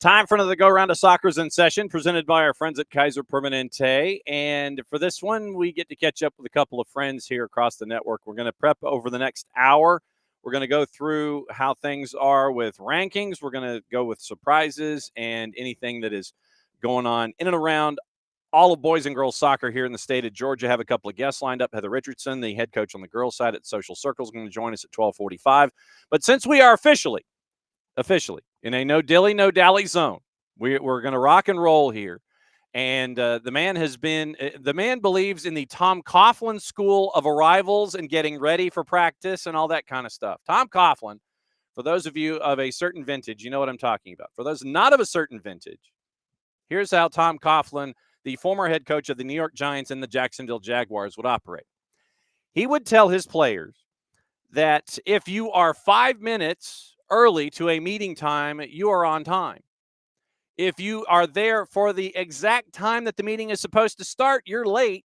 Time for another go-round of Soccer's in Session, presented by our friends at Kaiser Permanente. And for this one, we get to catch up with a couple of friends here across the network. We're going to prep over the next hour. We're going to go through how things are with rankings. We're going to go with surprises and anything that is going on in and around all of boys and girls soccer here in the state of Georgia. Have a couple of guests lined up. Heather Richardson, the head coach on the girls side at Social Circle, is going to join us at 12:45. But since we are officially in a no dilly, no dally zone, we're going to rock and roll here. And the man believes in the Tom Coughlin school of arrivals and getting ready for practice and all that kind of stuff. Tom Coughlin, for those of you of a certain vintage, you know what I'm talking about. For those not of a certain vintage, here's how Tom Coughlin, the former head coach of the New York Giants and the Jacksonville Jaguars, would operate. He would tell his players that if you are 5 minutes early to a meeting time, you are on time. If you are there for the exact time that the meeting is supposed to start, you're late.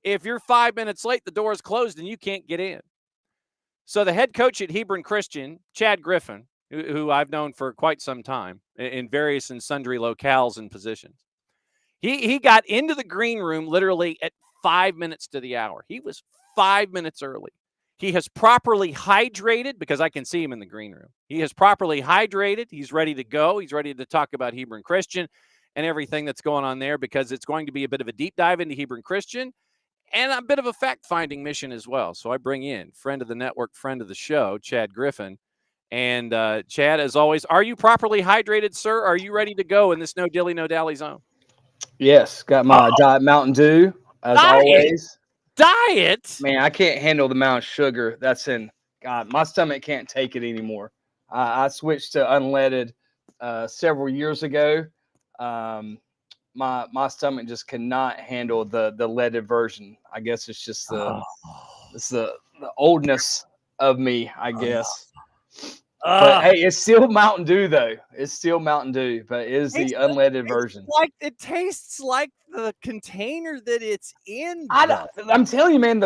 If you're 5 minutes late, the door is closed and you can't get in. So the head coach at Hebron Christian, Chad Griffin, who I've known for quite some time in various and sundry locales and positions, he got into the green room literally at 5 minutes to the hour. He was 5 minutes early. He has properly hydrated, because I can see him in the green room. He has properly hydrated. He's ready to go. He's ready to talk about Hebron Christian and everything that's going on there, because it's going to be a bit of a deep dive into Hebron Christian and a bit of a fact-finding mission as well. So I bring in friend of the network, friend of the show, Chad Griffin. And Chad, as always, are you properly hydrated, sir? Are you ready to go in this no dilly, no dally zone? Yes, got my Diet Mountain Dew, as always. Diet? Man, I can't handle the amount of sugar that's in. God, my stomach can't take it anymore. I switched to unleaded several years ago. My stomach just cannot handle the leaded version. I guess it's just the oldness of me, I guess. But hey, it's still Mountain Dew though. It's still Mountain Dew, but it is the unleaded version. It tastes like the container that it's in. I'm telling you, man.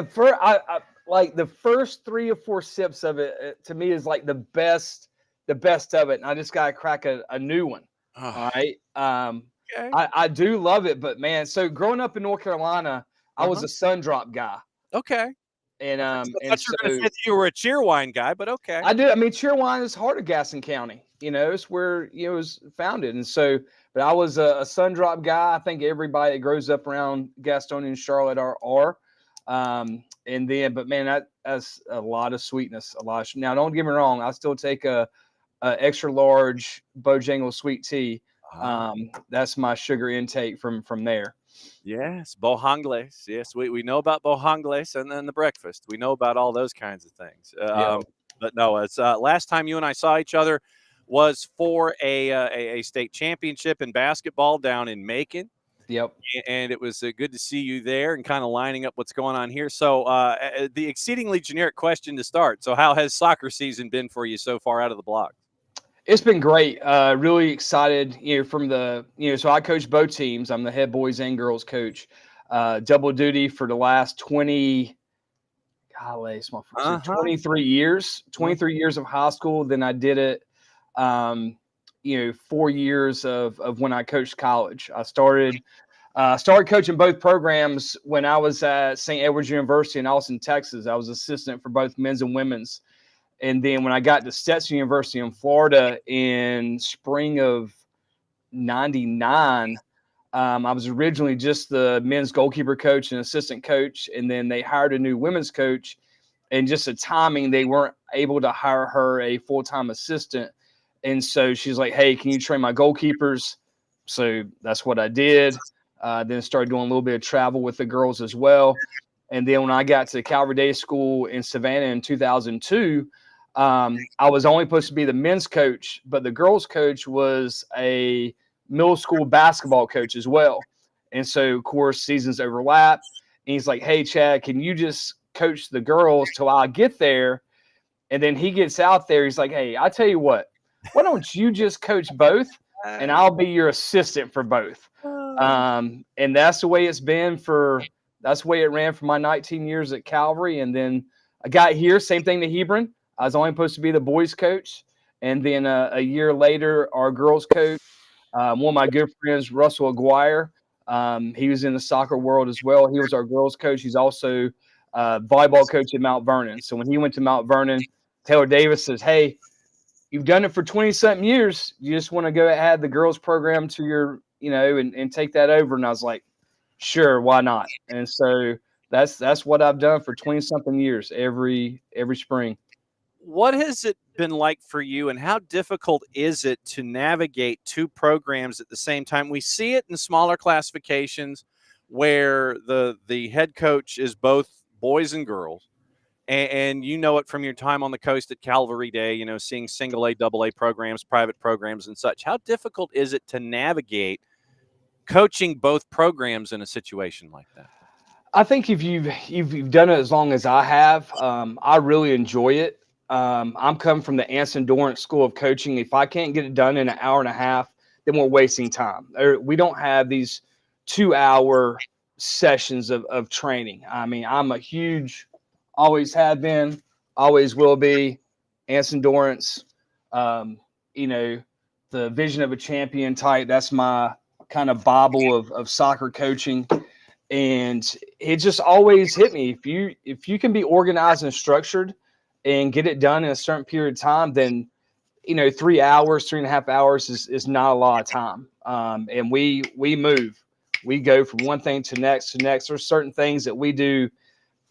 Like the first 3 or 4 sips of it, to me is like the best of it. And I just gotta crack a new one. All right. Okay. I do love it, but man, so growing up in North Carolina, I was a Sun Drop guy. Okay. And I thought you were a Cheerwine guy, but okay. I do. I mean, Cheerwine is heart of Gaston County. You know, it's where it was founded, and so. But I was a Sun Drop guy. I think everybody that grows up around Gastonia and Charlotte are. And then, but man, that's a lot of sweetness. Now, don't get me wrong. I still take a extra large Bojangles sweet tea. That's my sugar intake from there. Yes, Bojangles. Yes, we know about Bojangles and then the breakfast. We know about all those kinds of things. But no, it's last time you and I saw each other was for a state championship in basketball down in Macon. Yep. And it was good to see you there and kind of lining up what's going on here. So the exceedingly generic question to start. So how has soccer season been for you so far out of the block? It's been great. Really excited, so I coach both teams. I'm the head boys and girls coach. Double duty for the last 23 years, 23 years of high school. Then I did it, 4 years of when I coached college. I started coaching both programs when I was at St. Edward's University in Austin, Texas. I was assistant for both men's and women's. And then when I got to Stetson University in Florida in spring of '99, I was originally just the men's goalkeeper coach and assistant coach. And then they hired a new women's coach. And just the timing, they weren't able to hire her a full-time assistant. And so she's like, hey, can you train my goalkeepers? So that's what I did. Then started doing a little bit of travel with the girls as well. And then when I got to Calvary Day School in Savannah in 2002, I was only supposed to be the men's coach, but the girls coach was a middle school basketball coach as well. And so, of course, seasons overlap. And he's like, hey, Chad, can you just coach the girls till I get there? And then he gets out there. He's like, hey, I tell you what, why don't you just coach both and I'll be your assistant for both. And that's the way it's been that's the way it ran for my 19 years at Calvary. And then I got here, same thing to Hebron. I was only supposed to be the boys coach. And then a year later, our girls coach One of my good friends, Russell Aguirre, he was in the soccer world as well. He was our girls coach. He's also volleyball coach at Mount Vernon. So when he went to Mount Vernon, Taylor Davis says, "Hey, you've done it for 20-something years. You just want to go add the girls program to your, and take that over." And I was like, sure, why not? And so that's what I've done for 20-something years every spring. What has it been like for you, and how difficult is it to navigate two programs at the same time? We see it in smaller classifications where the head coach is both boys and girls. And you know it from your time on the coast at Calvary Day, seeing single A, double A programs, private programs and such. How difficult is it to navigate coaching both programs in a situation like that? I think if you've done it as long as I have, I really enjoy it. I'm coming from the Anson Dorrance School of Coaching. If I can't get it done in an hour and a half, then we're wasting time. We don't have these 2-hour sessions of training. I mean, I'm a huge, always have been, always will be, Anson Dorrance, the vision of a champion type. That's my kind of Bible of soccer coaching. And it just always hit me. If you can be organized and structured and get it done in a certain period of time, then 3 hours, 3.5 hours is not a lot of time. And we move. We go from one thing to next. There's certain things that we do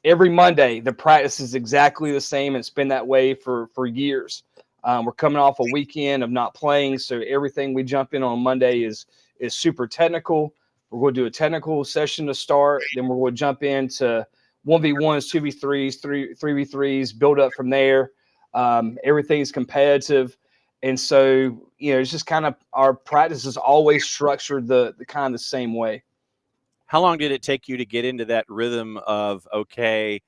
every Monday. The practice is exactly the same, and it's been that way for years. We're coming off a weekend of not playing, so everything we jump in on Monday is super technical. We're going to do a technical session to start. Then we're going to jump into 1v1s, 2v3s, 3v3s, build up from there. Everything's competitive. And so, it's just kind of our practice is always structured the kind of the same way. How long did it take you to get into that rhythm of, okay,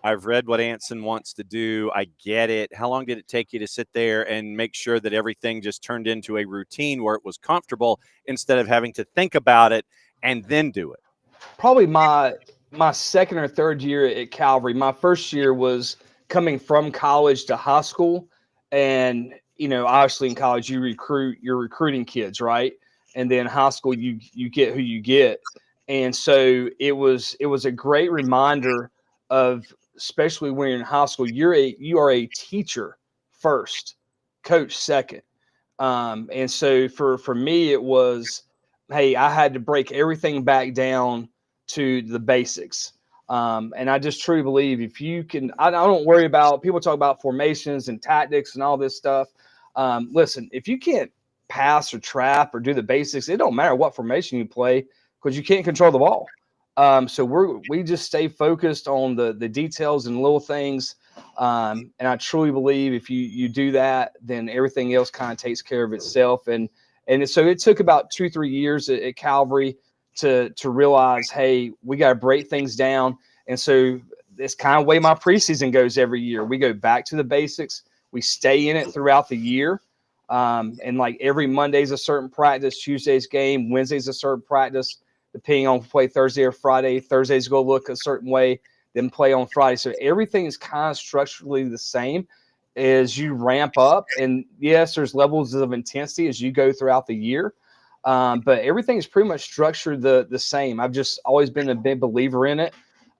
I've read what Anson wants to do, I get it? How long did it take you to sit there and make sure that everything just turned into a routine where it was comfortable instead of having to think about it and then do it? Probably my second or third year at Calvary. My first year was coming from college to high school. And, obviously in college you're recruiting kids, right? And then high school you get who you get. And so it was a great reminder of, especially when you're in high school, you are a teacher first, coach second. And so for me, it was, hey, I had to break everything back down to the basics. And I just truly believe if you can, I don't worry about, people talk about formations and tactics and all this stuff. Listen, if you can't pass or trap or do the basics, it don't matter what formation you play because you can't control the ball. So we just stay focused on the details and little things. And I truly believe if you do that, then everything else kind of takes care of itself. And so it took about 2-3 years at Calvary to realize, hey, we got to break things down. And so it's kind of the way my preseason goes every year. We go back to the basics. We stay in it throughout the year. And like every Monday's a certain practice, Tuesday's game, Wednesday's a certain practice, depending on if we play Thursday or Friday. Thursday's going to look a certain way, then play on Friday. So everything is kind of structurally the same as you ramp up. And yes, there's levels of intensity as you go throughout the year. But everything is pretty much structured the same. I've just always been a big believer in it.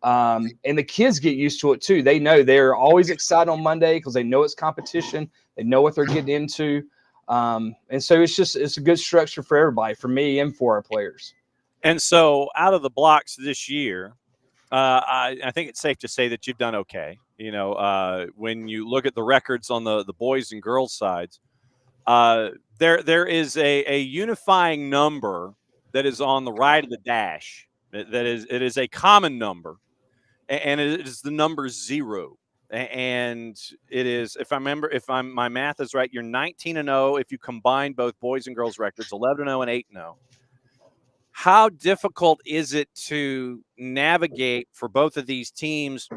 And the kids get used to it too. They know they're always excited on Monday because they know it's competition. They know what they're getting into. And so it's a good structure for everybody, for me and for our players. And so out of the blocks this year, I think it's safe to say that you've done okay. When you look at the records on the boys and girls sides, there is a unifying number that is on the right of the dash. It is a common number, and it is the number 0. And it is, my math is right, you're 19-0 if you combine both boys and girls records, 11-0 and 8-0. How difficult is it to navigate for both of these teams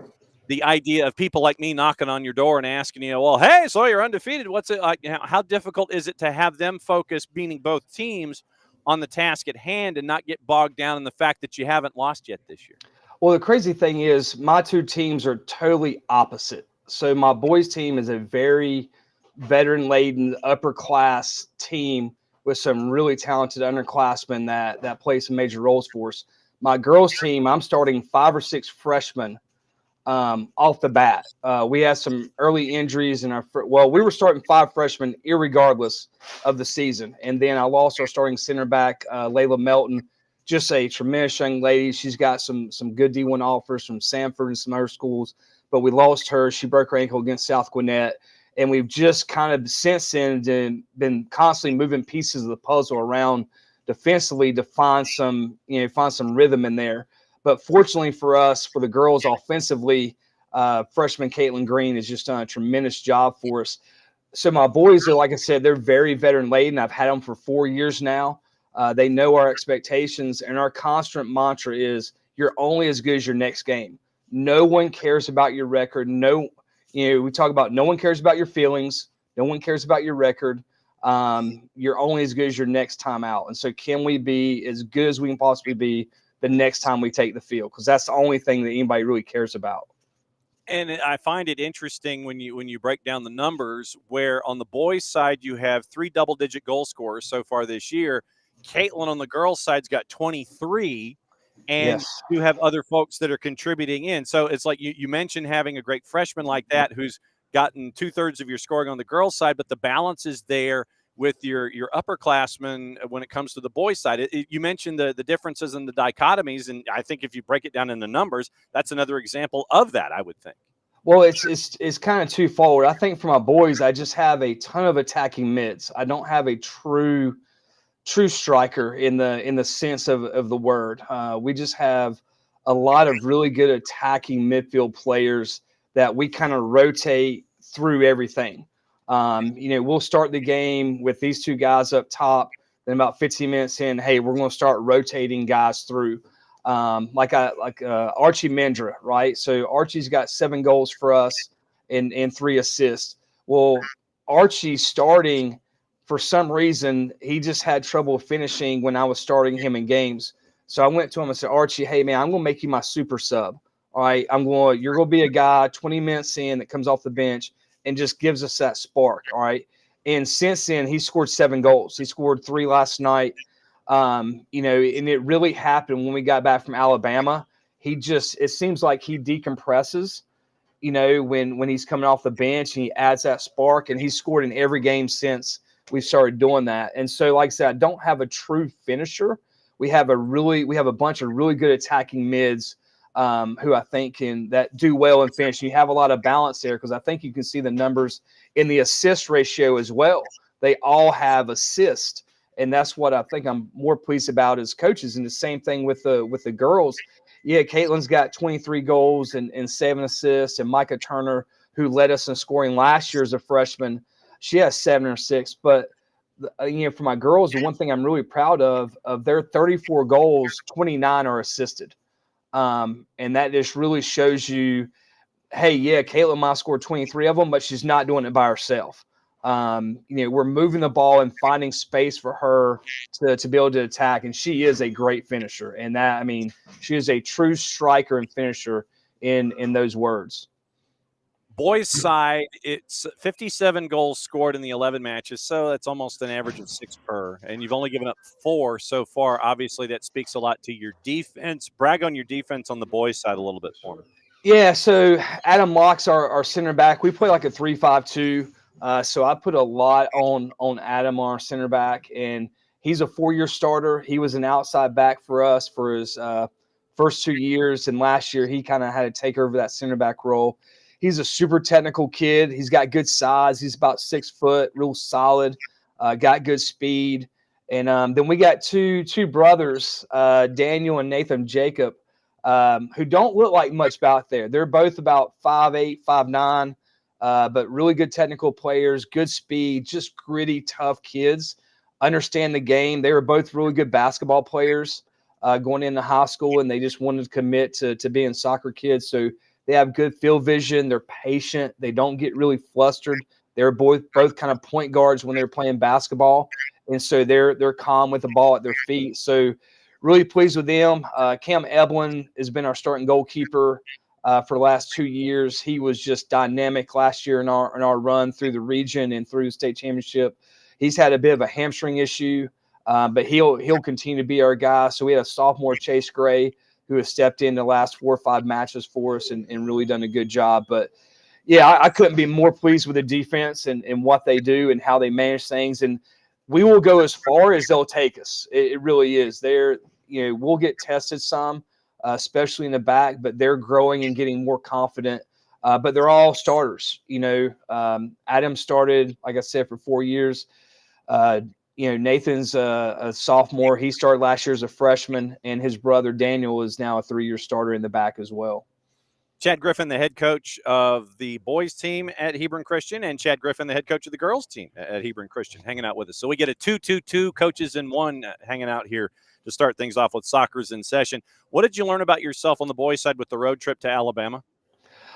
the idea of people like me knocking on your door and asking you, well, hey, so you're undefeated. What's it like? How difficult is it to have them focus, meaning both teams, on the task at hand and not get bogged down in the fact that you haven't lost yet this year? Well, the crazy thing is my two teams are totally opposite. So my boys team is a very veteran-laden, upper-class team with some really talented underclassmen that play some major roles for us. My girls team, I'm starting 5 or 6 freshmen off the bat. We had some early injuries in we were starting 5 freshmen irregardless of the season. And then I lost our starting center back, Layla Melton, just a tremendous young lady. She's got some good D1 offers from Sanford and some other schools, but we lost her. She broke her ankle against South Gwinnett. And we've just kind of since then been constantly moving pieces of the puzzle around defensively to find some rhythm in there. But fortunately for us, for the girls offensively, freshman Caitlin Green has just done a tremendous job for us. So my boys are, like I said, they're very veteran laden. I've had them for 4 years now. They know our expectations, and our constant mantra is you're only as good as your next game. No one cares about your record. We talk about no one cares about your feelings. No one cares about your record. You're only as good as your next time out. And so can we be as good as we can possibly be the next time we take the field? Because that's the only thing that anybody really cares about. And I find it interesting when you break down the numbers, where on the boys' side you have 3 double-digit goal scorers so far this year. Caitlin on the girls' side's got 23, and Yes. you have other folks that are contributing in. So it's like you mentioned having a great freshman like that who's gotten 2/3 of your scoring on the girls' side, but the balance is there with your upperclassmen when it comes to the boys' side. You mentioned the differences and the dichotomies, and I think if you break it down in the numbers, that's another example of that, I would think. Well, it's kind of twofold. I think for my boys, I just have a ton of attacking mids. I don't have a true striker in the sense of the word. We just have a lot of really good attacking midfield players that we kind of rotate through everything. We'll start the game with these 2 guys up top. Then about 15 minutes in, hey, we're going to start rotating guys through. Like Archie Mendra, right? So Archie's got 7 goals for us and 3 assists. Well, Archie starting, for some reason, he just had trouble finishing when I was starting him in games. So I went to him and said, Archie, hey, man, I'm going to make you my super sub. All right, you're going to be a guy 20 minutes in that comes off the bench and just gives us that spark. All right. And since then, he scored 7 goals. He scored 3 last night. And it really happened when we got back from Alabama. It seems like he decompresses, when he's coming off the bench, and he adds that spark, and he's scored in every game since we started doing that. And so, like I said, I don't have a true finisher. We have a bunch of really good attacking mids who I think that do well in finishing. You have a lot of balance there, because I think you can see the numbers in the assist ratio as well. They all have assists, and that's what I think I'm more pleased about as coaches. And the same thing with the girls. Yeah, Caitlin's got 23 goals and 7 assists, and Micah Turner, who led us in scoring last year as a freshman, she has 7 or 6. But for my girls, the one thing I'm really proud of their 34 goals, 29 are assisted. And that just really shows you, hey, yeah, Caitlin might score 23 of them, but she's not doing it by herself. We're moving the ball and finding space for her to be able to attack, and she is a great finisher. And she is a true striker and finisher in those words. Boys' side, it's 57 goals scored in the 11 matches, so that's almost an average of 6 per. And you've only given up 4 so far. Obviously, that speaks a lot to your defense. Brag on your defense on the boys' side a little bit for me. Yeah, so Adam Locke's our center back. We play like a 3-5-2. So I put a lot on Adam, our center back, and he's a 4-year starter. He was an outside back for us for his first 2 years, and last year he kind of had to take over that center back role. He's a super technical kid. He's got good size. He's about 6 foot, real solid, got good speed. And then we got two brothers, Daniel and Nathan Jacob, who don't look like much out there. They're both about 5'8", 5'9", but really good technical players, good speed, just gritty, tough kids, understand the game. They were both really good basketball players going into high school, and they just wanted to commit to being soccer kids. So they have good field vision. They're patient. They don't get really flustered. They're both kind of point guards when they're playing basketball, and so they're calm with the ball at their feet. So really pleased with them. Cam Eblin has been our starting goalkeeper for the last 2 years. He was just dynamic last year in our run through the region and through the state championship. He's had a bit of a hamstring issue, but he'll continue to be our guy. So we had a sophomore, Chase Gray, who has stepped in the last 4 or 5 matches for us and really done a good job. But yeah, I couldn't be more pleased with the defense and what they do and how they manage things. And we will go as far as they'll take us. It really is. We'll get tested some, especially in the back, but they're growing and getting more confident. But they're all starters. Adam started, like I said, for 4 years. Nathan's a sophomore. He started last year as a freshman, and his brother Daniel is now a 3-year starter in the back as well. Chad Griffin, the head coach of the boys team at Hebron Christian, and Chad Griffin, the head coach of the girls team at Hebron Christian, hanging out with us. So we get a 2-2-2 coaches in one hanging out here to start things off with Soccer's in Session. What did you learn about yourself on the boys' side with the road trip to Alabama?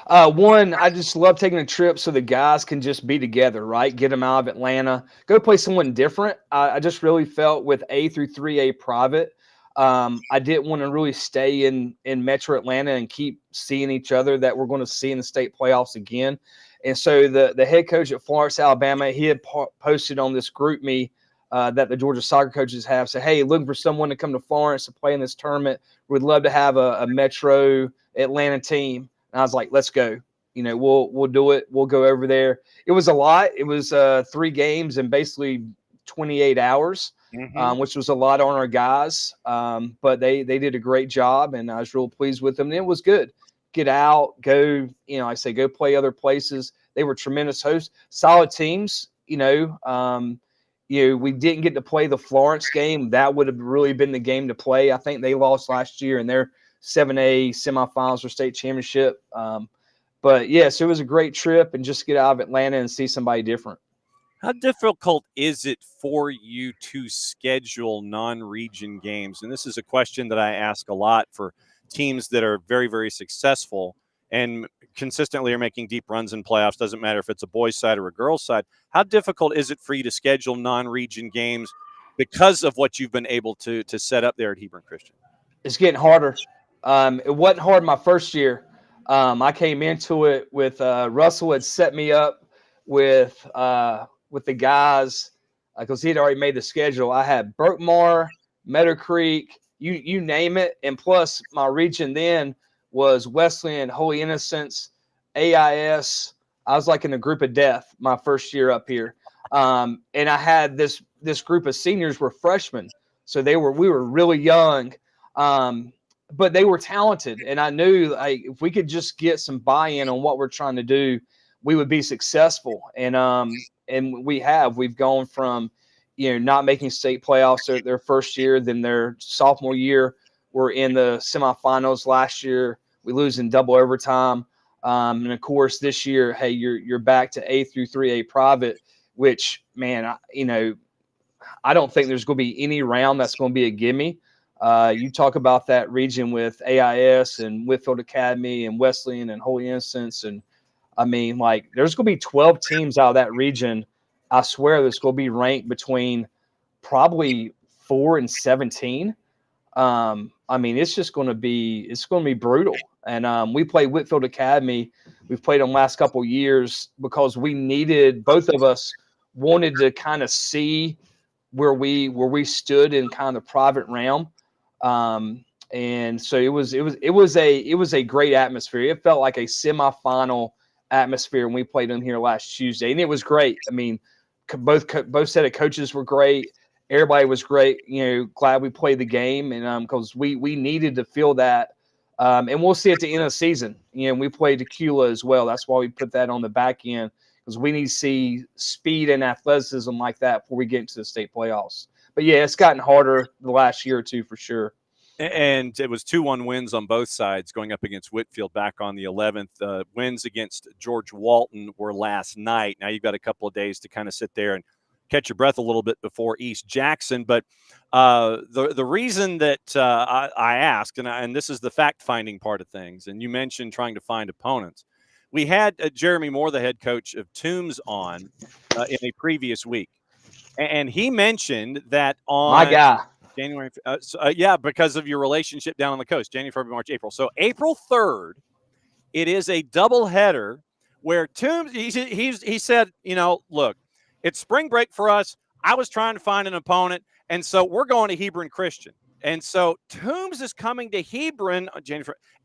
One, I just love taking a trip so the guys can just be together, right? Get them out of Atlanta, go play someone different. I just really felt with A through 3A private, I didn't want to really stay in Metro Atlanta and keep seeing each other that we're going to see in the state playoffs again. And so the head coach at Florence, Alabama, he had posted on this group me that the Georgia soccer coaches have, say, hey, looking for someone to come to Florence to play in this tournament. We'd love to have a Metro Atlanta team. And I was like, let's go. We'll do it. We'll go over there. It was a lot. It was 3 games in basically 28 hours, which was a lot on our guys. But they did a great job, and I was real pleased with them. And it was good. Get out, go, go play other places. They were tremendous hosts, solid teams. We didn't get to play the Florence game. That would have really been the game to play. I think they lost last year in their 7A semifinals or state championship. But yes, it was a great trip, and just get out of Atlanta and see somebody different. How difficult is it for you to schedule non-region games? And this is a question that I ask a lot for teams that are very, very successful and consistently are making deep runs in playoffs. Doesn't matter if it's a boys' side or a girls' side. How difficult is it for you to schedule non-region games because of what you've been able to set up there at Hebron Christian? It's getting harder. It wasn't hard my first year. I came into it with Russell had set me up with the guys because he'd already made the schedule. I had Berkmar, Meadow Creek, you name it, and plus my region then was Wesleyan, Holy Innocents, AIS. I was like in a group of death my first year up here, and I had this group of seniors were freshmen, so we were really young. But they were talented, and I knew if we could just get some buy-in on what we're trying to do, we would be successful. And we've gone from, not making state playoffs their first year, then their sophomore year, we're in the semifinals. Last year, we lose in double overtime. And of course, this year, hey, you're back to A through 3A private, which, man, I don't think there's going to be any round that's going to be a gimme. You talk about that region with AIS and Whitfield Academy and Wesleyan and Holy Innocents. And there's going to be 12 teams out of that region. I swear there's going to be ranked between probably 4 and 17. It's going to be brutal. And we played Whitfield Academy. We've played them last couple years because both of us wanted to kind of see where we stood in kind of the private realm. And so it was a great atmosphere. It felt like a semifinal atmosphere when we played them here last Tuesday, and it was great. Both set of coaches were great. Everybody was great. Glad we played the game, and because we needed to feel that. And we'll see at the end of the season. We played Tequila as well. That's why we put that on the back end, because we need to see speed and athleticism like that before we get into the state playoffs. But yeah, it's gotten harder the last year or two for sure. And it was 2-1 wins on both sides going up against Whitfield back on the 11th. Wins against George Walton were last night. Now you've got a couple of days to kind of sit there and catch your breath a little bit before East Jackson. But the reason that I asked, and this is the fact-finding part of things, and you mentioned trying to find opponents. We had Jeremy Moore, the head coach of Toombs, on in a previous week. And he mentioned that on my guy. January, because of your relationship down on the coast, January, February, March, April. So April 3rd, it is a doubleheader where Toombs, he said, look, it's spring break for us. I was trying to find an opponent, and so we're going to Hebron Christian. And so Toombs is coming to Hebron on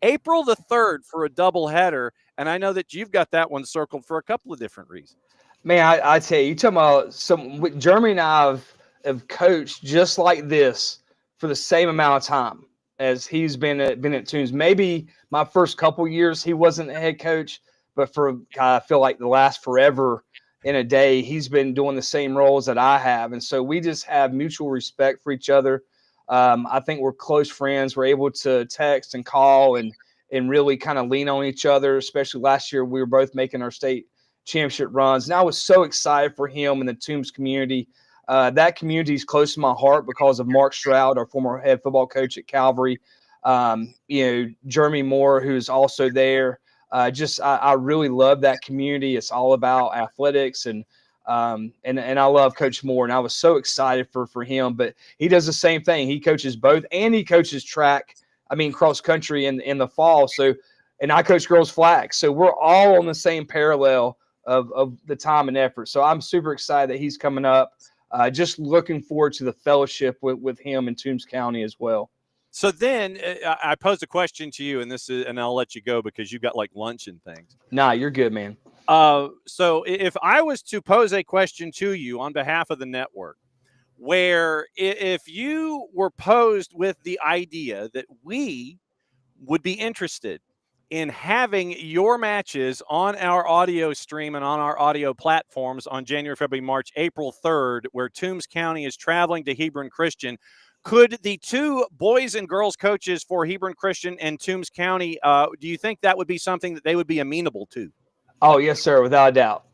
April the 3rd for a doubleheader, and I know that you've got that one circled for a couple of different reasons. Man, I tell you, talking about Jeremy and I have coached just like this for the same amount of time as he's been at Toombs. Maybe my first couple years he wasn't the head coach, but for I feel like the last forever in a day he's been doing the same roles that I have, and so we just have mutual respect for each other. I think we're close friends. We're able to text and call and really kind of lean on each other. Especially last year, we were both making our state championship runs, and I was so excited for him and the Toombs community. That community is close to my heart because of Mark Stroud, our former head football coach at Calvary. Jeremy Moore, who's also there. I really love that community. It's all about athletics, and I love Coach Moore, and I was so excited for him. But he does the same thing. He coaches both, and he coaches cross country in the fall. So, and I coach girls flag. So we're all on the same parallel of the time and effort. So I'm super excited that he's coming up. Just looking forward to the fellowship with him in Toombs County as well. So then I posed a question to you, and I'll let you go because you've got like lunch and things. Nah, you're good, man. So if I was to pose a question to you on behalf of the network, where if you were posed with the idea that we would be interested in having your matches on our audio stream and on our audio platforms on January, February, March, April 3rd, where Toombs County is traveling to Hebron Christian, could the two boys and girls coaches for Hebron Christian and Toombs County, do you think that would be something that they would be amenable to? Oh, yes, sir, without a doubt.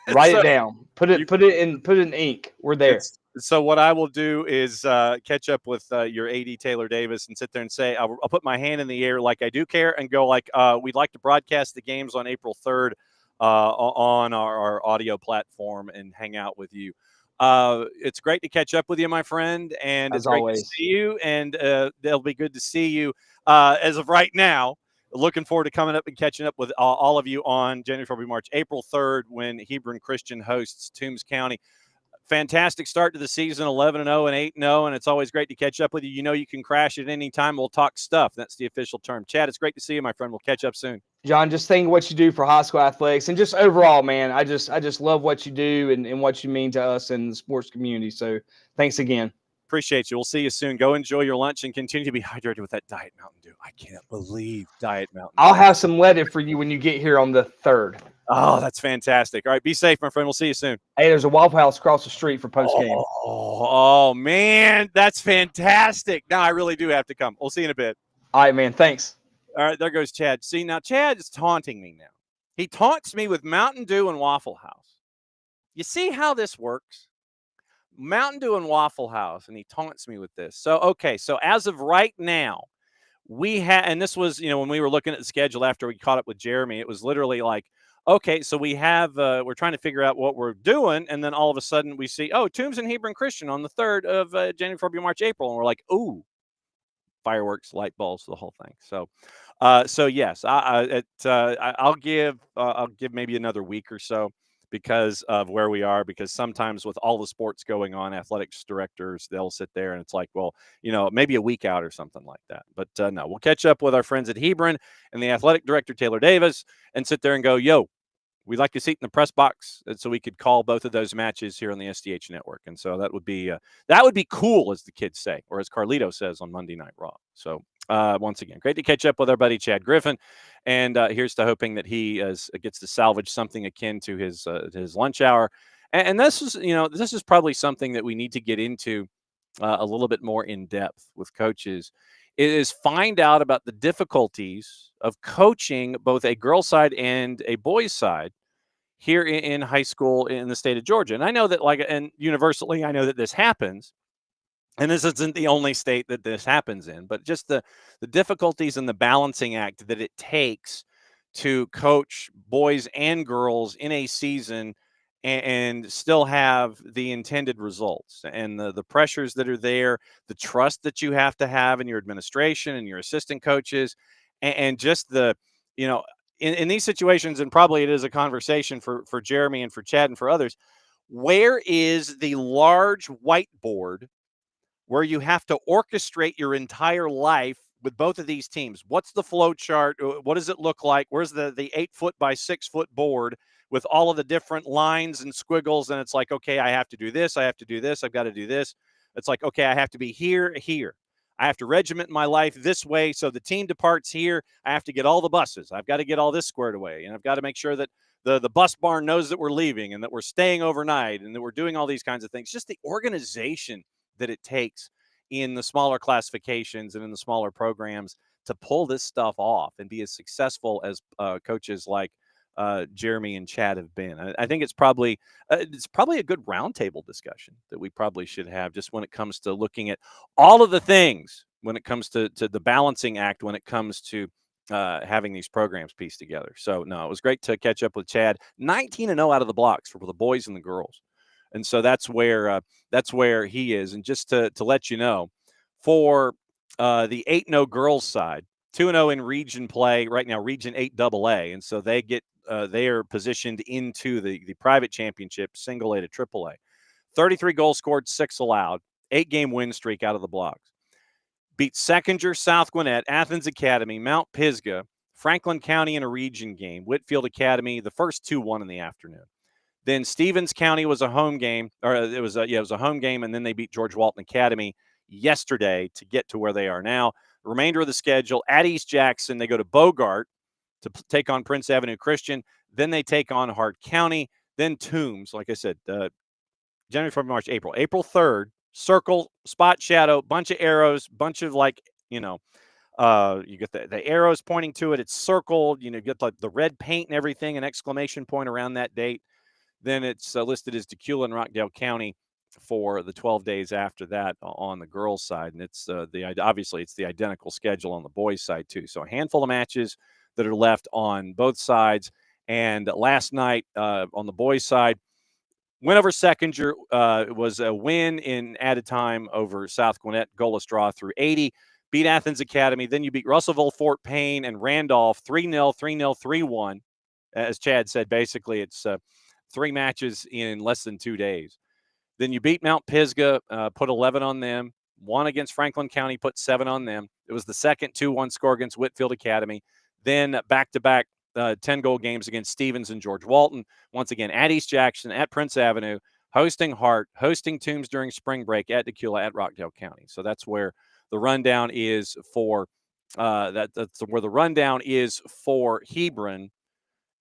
Write it down. Put it in ink. We're there. So what I will do is catch up with your AD Taylor Davis and sit there and say, I'll put my hand in the air like I do care and go like, we'd like to broadcast the games on April 3rd on our audio platform and hang out with you. It's great to catch up with you, my friend, and As it's great always. to see you, and it'll be good to see you as of right now. Looking forward to coming up and catching up with all of you on January, February, March, April 3rd when Hebron Christian hosts Toombs County. Fantastic start to the season, 11-0 and 8-0, and it's always great to catch up with you. You know you can crash at any time. We'll talk stuff. That's the official term. Chad, it's great to see you, my friend. We'll catch up soon. John, just think what you do for high school athletics and just overall, man. I just love what you do and what you mean to us in the sports community. So thanks again. Appreciate you. We'll see you soon. Go enjoy your lunch and continue to be hydrated with that Diet Mountain Dew. I can't believe Diet Mountain Dew. I'll have some leaded for you when you get here on the 3rd. Oh, that's fantastic. All right, be safe, my friend. We'll see you soon. Hey, there's a Waffle House across the street for post-game. Oh, man, that's fantastic. Now I really do have to come. We'll see you in a bit. All right, man. Thanks. All right, there goes Chad. See, now Chad is taunting me now. He taunts me with Mountain Dew and Waffle House. You see how this works? Mountain Dew and Waffle House, and he taunts me with this. So, okay, so as of right now, we have, and this was, when we were looking at the schedule after we caught up with Jeremy, it was literally like, okay, so we have, we're trying to figure out what we're doing, and then all of a sudden we see, Toombs and Hebron Christian on the 3rd of January, February, March, April, and we're like, ooh, fireworks, light bulbs, the whole thing. So yes, I'll give maybe another week or so because of where we are. Because sometimes with all the sports going on, athletics directors, they'll sit there and it's like, well, maybe a week out or something like that. But no, we'll catch up with our friends at Hebron and the athletic director Taylor Davis and sit there and go, yo, we'd like a seat in the press box so we could call both of those matches here on the SDH network. And so that would be cool, as the kids say, or as Carlito says on Monday Night Raw. So once again, great to catch up with our buddy Chad Griffin. And here's to hoping that he gets to salvage something akin to his lunch hour. And this is probably something that we need to get into a little bit more in depth with coaches, is find out about the difficulties of coaching both a girls' side and a boys' side here in high school in the state of Georgia. And I know that, and universally, I know that this happens. And this isn't the only state that this happens in, but just the difficulties and the balancing act that it takes to coach boys and girls in a season and still have the intended results, and the pressures that are there, the trust that you have to have in your administration and your assistant coaches, and just in these situations, and probably it is a conversation for Jeremy and for Chad and for others, Where is the large whiteboard where you have to orchestrate your entire life with both of these teams? What's the flow chart? What does it look like? Where's the 8-foot by 6-foot board with all of the different lines and squiggles? And it's like, okay, I have to do this. I have to do this. I've got to do this. It's like, okay, I have to be here. I have to regiment my life this way. So the team departs here. I have to get all the buses. I've got to get all this squared away. And I've got to make sure that the bus barn knows that we're leaving and that we're staying overnight and that we're doing all these kinds of things. Just the organization that it takes in the smaller classifications and in the smaller programs to pull this stuff off and be as successful as coaches like Jeremy and Chad have been. I think it's probably a good roundtable discussion that we probably should have, just when it comes to looking at all of the things, when it comes to the balancing act, when it comes to having these programs pieced together. So no, it was great to catch up with Chad. 19-0 out of the blocks for the boys and the girls. And so that's where he is. And just to let you know, for the 8-0 girls side, 2-0 in region play right now, Region 8 AA. And so they are positioned into the private championship, single A to triple A. 33 goals scored, 6 allowed, 8-game win streak out of the blocks. Beat Seconder, South Gwinnett, Athens Academy, Mount Pisgah, Franklin County in a region game, Whitfield Academy, the first 2-1 in the afternoon. Then Stevens County was a home game, or it was a home game, and then they beat George Walton Academy yesterday to get to where they are now. The remainder of the schedule, at East Jackson, they go to Bogart to take on Prince Avenue Christian. Then they take on Hart County. Then Toombs, like I said, January, February, March, April. April 3rd, circle, spot, shadow, bunch of arrows, bunch of you get the arrows pointing to it. It's circled. You get the red paint and everything, an exclamation point around that date. Then it's listed as Decula and Rockdale County for the 12 days after that on the girls' side. And it's obviously it's the identical schedule on the boys' side too. So a handful of matches that are left on both sides. And last night on the boys' side, win over Seconder was a win in added time over South Gwinnett, goalless draw through 80. Beat Athens Academy. Then you beat Russellville, Fort Payne, and Randolph 3-0, 3-0, 3-1. As Chad said, basically it's 3 matches in less than 2 days. Then you beat Mount Pisgah, put 11 on them. Won against Franklin County, put 7 on them. It was the second 2-1 score against Whitfield Academy. Then back-to-back 10-goal games against Stevens and George Walton. Once again, at East Jackson, at Prince Avenue, hosting Hart, hosting Toombs during spring break, at Decula, at Rockdale County. So that's where the rundown is for that's where the rundown is for Hebron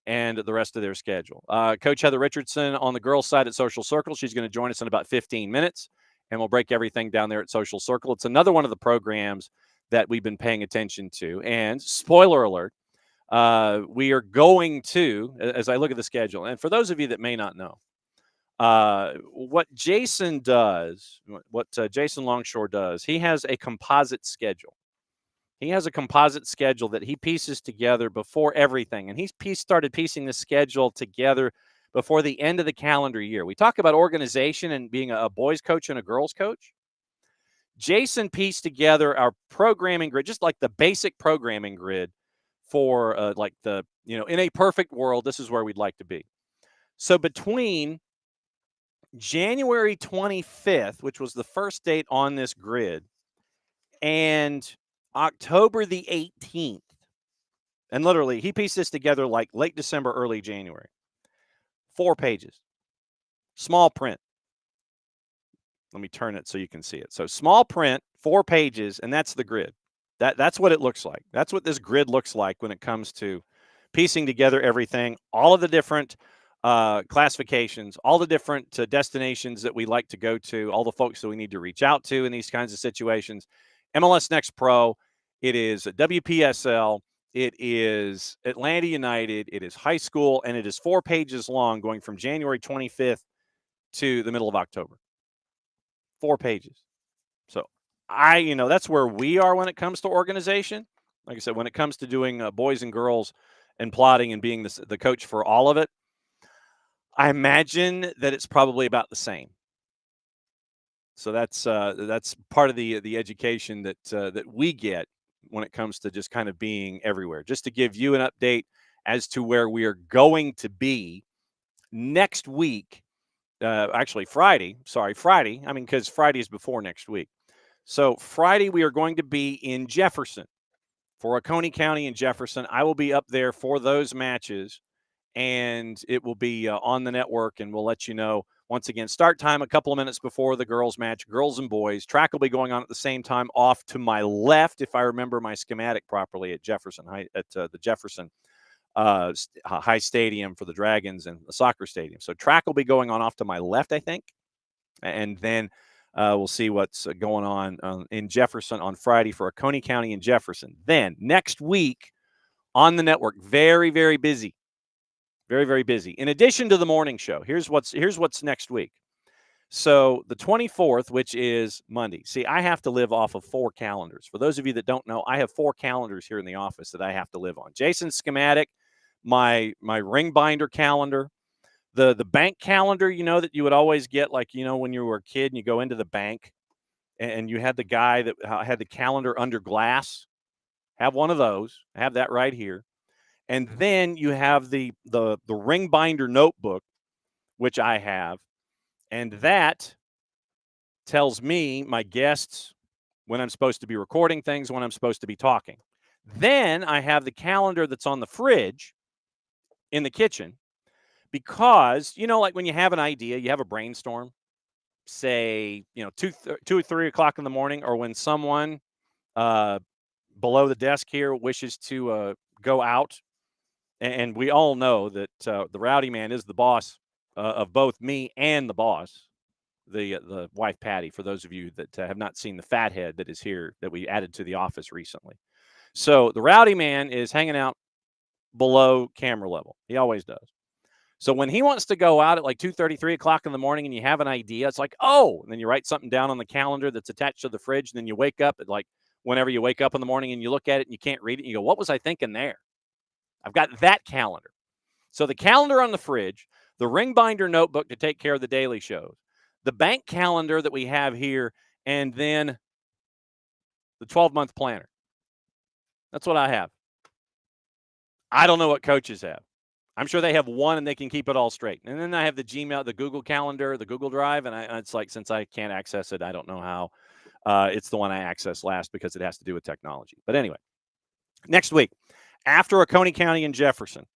and the rest of their schedule. Coach Heather Richardson on the girls' side at Social Circle. She's going to join us in about 15 minutes, and we'll break everything down there at Social Circle. It's another one of the programs that we've been paying attention to. And spoiler alert, we are going to, as I look at the schedule, and for those of you that may not know, what Jason does, what Jason Longshore does, he has a composite schedule. He has a composite schedule that he pieces together before everything. And he's started piecing the schedule together before the end of the calendar year. We talk about organization and being a boys coach and a girls coach. Jason pieced together our programming grid, just like the basic programming grid for in a perfect world, this is where we'd like to be. So between January 25th, which was the first date on this grid, and October the 18th. And literally, he pieced this together like late December, early January. 4 pages. Small print. Let me turn it so you can see it. So small print, 4 pages, and that's the grid. That's what it looks like. That's what this grid looks like when it comes to piecing together everything, all of the different classifications, all the different destinations that we like to go to, all the folks that we need to reach out to in these kinds of situations. MLS Next Pro, it is WPSL, it is Atlanta United, it is high school, and it is 4 pages long going from January 25th to the middle of October. 4 pages. So that's where we are when it comes to organization. Like I said, when it comes to doing boys and girls and plotting and being the coach for all of it, I imagine that it's probably about the same. So that's part of the education that we get when it comes to just kind of being everywhere. Just to give you an update as to where we are going to be next week actually Friday. Sorry, Friday. I mean, because Friday is before next week. So Friday we are going to be in Jefferson for Oconee County and Jefferson. I will be up there for those matches, and it will be on the network, and we'll let you know. Once again, start time a couple of minutes before the girls' match, girls and boys. Track will be going on at the same time off to my left, if I remember my schematic properly, at Jefferson High, at the Jefferson High Stadium for the Dragons and the soccer stadium. So track will be going on off to my left, I think, and then we'll see what's going on in Jefferson on Friday for Oconee County and Jefferson. Then next week on the network, very, very busy. Very, very busy. In addition to the morning show, here's what's next week. So the 24th, which is Monday. See, I have to live off of 4 calendars. For those of you that don't know, I have 4 calendars here in the office that I have to live on. Jason's schematic, my ring binder calendar, the bank calendar, that you would always get, like, when you were a kid and you go into the bank and you had the guy that had the calendar under glass. Have one of those. I have that right here. And then you have the ring binder notebook, which I have, and that tells me, my guests, when I'm supposed to be recording things, when I'm supposed to be talking. Then I have the calendar that's on the fridge in the kitchen, because, like when you have an idea, you have a brainstorm, say, 2 or 3 o'clock in the morning, or when someone below the desk here wishes to go out. And we all know that the Rowdy Man is the boss of both me and the boss, the wife, Patty, for those of you that have not seen the fathead that is here that we added to the office recently. So the Rowdy Man is hanging out below camera level. He always does. So when he wants to go out at like 2:30, 3 o'clock in the morning, and you have an idea, it's like, oh, and then you write something down on the calendar that's attached to the fridge, and then you wake up at, like, whenever you wake up in the morning and you look at it and you can't read it, and you go, what was I thinking there? I've got that calendar. So the calendar on the fridge, the ring binder notebook to take care of the daily shows, the bank calendar that we have here, and then the 12-month planner. That's what I have. I don't know what coaches have. I'm sure they have one and they can keep it all straight. And then I have the Gmail, the Google Calendar, the Google Drive, and it's like, since I can't access it, I don't know how. It's the one I access last because it has to do with technology. But anyway, next week, after Oconee County and Jefferson,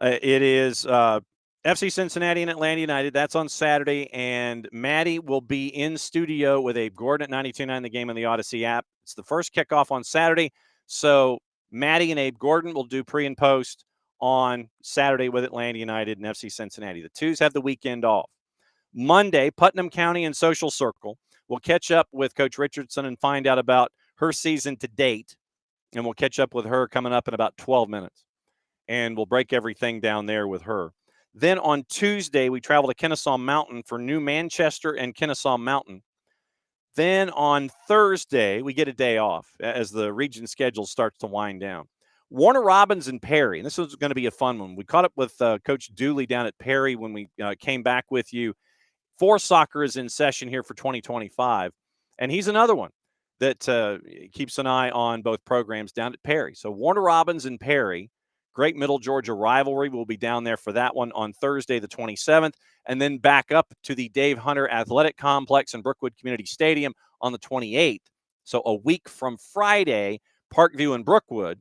it is FC Cincinnati and Atlanta United. That's on Saturday, and Maddie will be in studio with Abe Gordon at 92.9 The Game on the Odyssey app. It's the first kickoff on Saturday, so Maddie and Abe Gordon will do pre and post on Saturday with Atlanta United and FC Cincinnati. The twos have the weekend off. Monday, Putnam County and Social Circle. We'll catch up with Coach Richardson and find out about her season to date, and we'll catch up with her coming up in about 12 minutes. And we'll break everything down there with her. Then on Tuesday, we travel to Kennesaw Mountain for New Manchester and Kennesaw Mountain. Then on Thursday, we get a day off as the region schedule starts to wind down. Warner Robins and Perry, and this is going to be a fun one. We caught up with Coach Dooley down at Perry when we came back with you. 4 Soccer is in session here for 2025, and he's another one that keeps an eye on both programs down at Perry. So Warner Robins and Perry, great Middle Georgia rivalry. We'll be down there for that one on Thursday, the 27th, and then back up to the Dave Hunter Athletic Complex in Brookwood Community Stadium on the 28th. So a week from Friday, Parkview and Brookwood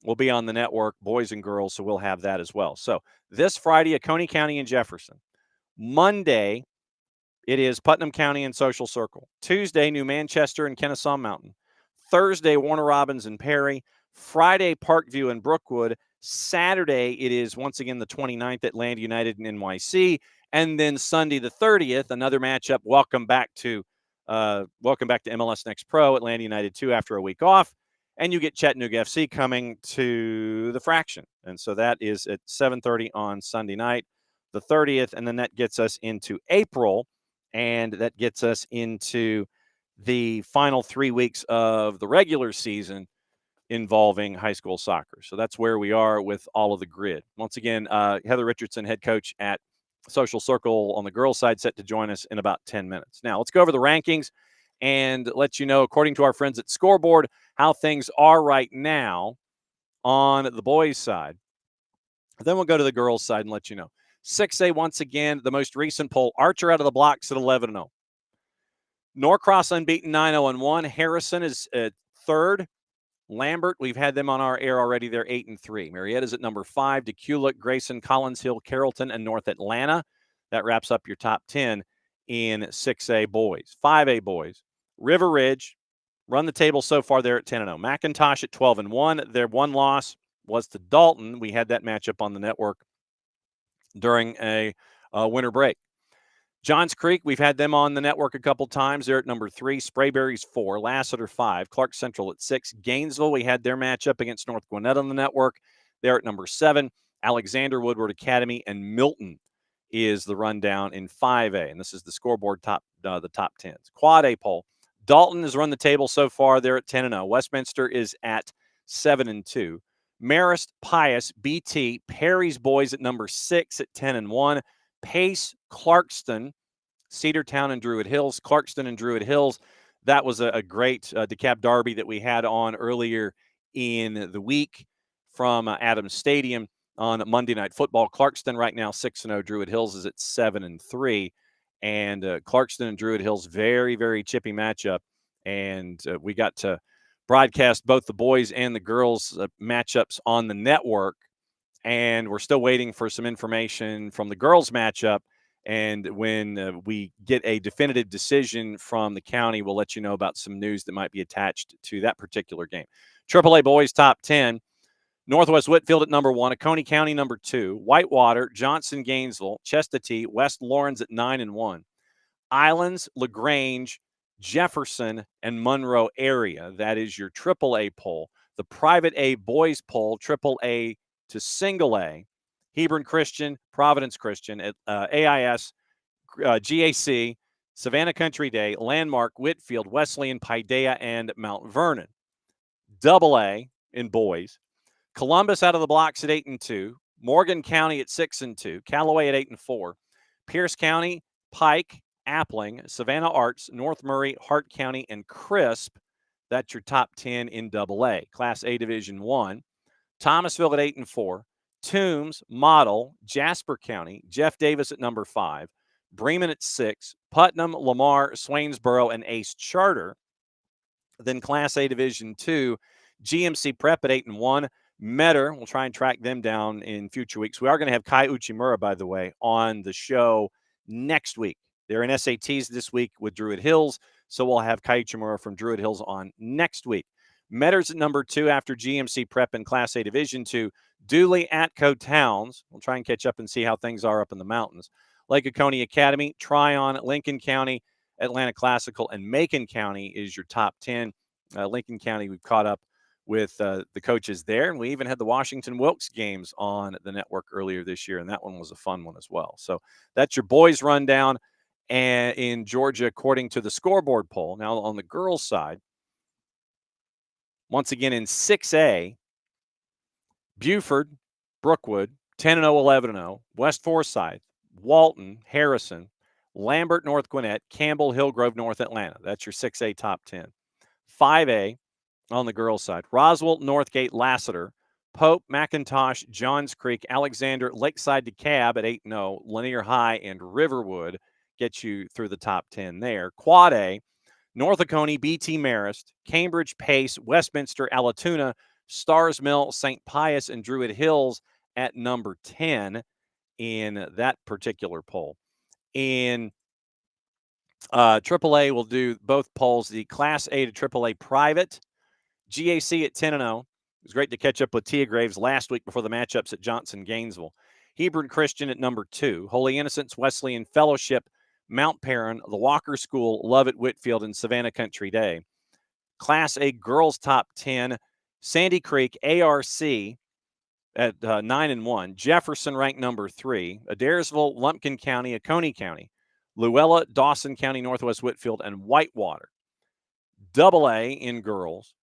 will be on the network, boys and girls, so we'll have that as well. So this Friday, Oconee County and Jefferson. Monday, it is Putnam County and Social Circle. Tuesday, New Manchester and Kennesaw Mountain. Thursday, Warner Robins and Perry. Friday, Parkview and Brookwood. Saturday, it is once again the 29th, Atlanta United and NYC. And then Sunday, the 30th, another matchup. Welcome back to MLS Next Pro, Atlanta United 2 after a week off. And you get Chattanooga FC coming to the Fraction. And so that is at 7:30 on Sunday night, the 30th. And then that gets us into April. And that gets us into the final 3 weeks of the regular season involving high school soccer. So that's where we are with all of the grid. Once again, Heather Richardson, head coach at Social Circle on the girls' side, set to join us in about 10 minutes. Now, let's go over the rankings and let you know, according to our friends at Scoreboard, how things are right now on the boys' side. Then we'll go to the girls' side and let you know. 6A, once again, the most recent poll, Archer out of the blocks at 11-0. Norcross unbeaten 9-0-1. Harrison is at third. Lambert, we've had them on our air already. They're 8-3. Marietta's at number 5. DeCulic, Grayson, Collins Hill, Carrollton, and North Atlanta. That wraps up your top 10 in 6A boys. 5A boys, River Ridge, run the table so far. They're at 10-0. McIntosh at 12-1. Their one loss was to Dalton. We had that matchup on the network during a winter break. Johns Creek, we've had them on the network a couple times. They're at number 3. Sprayberry's 4. Lassiter 5. Clark Central at 6. Gainesville, we had their matchup against North Gwinnett on the network. They're at number 7. Alexander Woodward Academy and Milton is the rundown in 5A. And this is the scoreboard the top 10s. Quad A poll. Dalton has run the table so far. They're at 10-0. Westminster is at 7-2. Marist, Pius, BT, Perry's boys at number 6 at 10-1. Pace, Clarkston, Cedartown, and Druid Hills. Clarkston and Druid Hills. That was a great DeKalb derby that we had on earlier in the week from Adams Stadium on Monday Night Football. Clarkston right now 6-0. Druid Hills is at 7-3. And Clarkston and Druid Hills, very, very chippy matchup. And we got to broadcast both the boys and the girls matchups on the network. And we're still waiting for some information from the girls matchup. And when we get a definitive decision from the county, we'll let you know about some news that might be attached to that particular game. AAA boys top 10. Northwest Whitfield at number 1, Oconee County number 2, Whitewater, Johnson, Gainesville, Chestatee, West Lawrence at 9-1. Islands, LaGrange, Jefferson, and Monroe area. That is your AAA poll. The private A boys poll, AAA to single A, Hebron Christian, Providence Christian, at AIS, GAC, Savannah Country Day, Landmark, Whitfield, Wesleyan, Paideia, and Mount Vernon. AA in boys. Columbus out of the blocks at 8-2. Morgan County at 6-2. Callaway at 8-4. Pierce County, Pike, Appling, Savannah Arts, North Murray, Hart County, and Crisp. That's your top 10 in AA. Class A Division 1. Thomasville at 8-4. Toombs, Model, Jasper County, Jeff Davis at number 5. Bremen at 6. Putnam, Lamar, Swainsboro, and Ace Charter. Then Class A Division 2, GMC Prep at 8-1. Metter, we'll try and track them down in future weeks. We are going to have Kai Uchimura, by the way, on the show next week. They're in SATs this week with Druid Hills, so we'll have Kai Uchimura from Druid Hills on next week. Metter's at number 2 after GMC Prep in Class A Division 2. Dooley, Atco, Towns. We'll try and catch up and see how things are up in the mountains. Lake Oconee Academy, Tryon, Lincoln County, Atlanta Classical, and Macon County is your top 10. Lincoln County, we've caught up with the coaches there, and we even had the Washington Wilkes games on the network earlier this year, and that one was a fun one as well. So that's your boys rundown in Georgia according to the scoreboard poll. Now on the girls' side, once again in 6A, Buford, Brookwood, 10-0, 11-0, West Forsyth, Walton, Harrison, Lambert, North Gwinnett, Campbell, Hillgrove, North Atlanta. That's your 6A top 10. 5A on the girls' side, Roswell, Northgate, Lassiter, Pope, McIntosh, Johns Creek, Alexander, Lakeside DeKalb at 8-0, Lanier High, and Riverwood get you through the top 10 there. Quad A, North Oconee, BT Marist, Cambridge, Pace, Westminster, Allatoona, Stars Mill, St. Pius, and Druid Hills at number 10 in that particular poll. In AAA, we'll do both polls, the Class A to AAA private, GAC at 10-0. It was great to catch up with Tia Graves last week before the matchups at Johnson, Gainesville. Hebron Christian at number 2. Holy Innocents, Wesleyan Fellowship, Mount Perrin, the Walker School, Lovett, Whitfield, and Savannah Country Day. Class A girls top 10, Sandy Creek, ARC at 9-1. Jefferson ranked number 3. Adairsville, Lumpkin County, Oconee County, Luella, Dawson County, Northwest Whitfield, and Whitewater. AA in girls.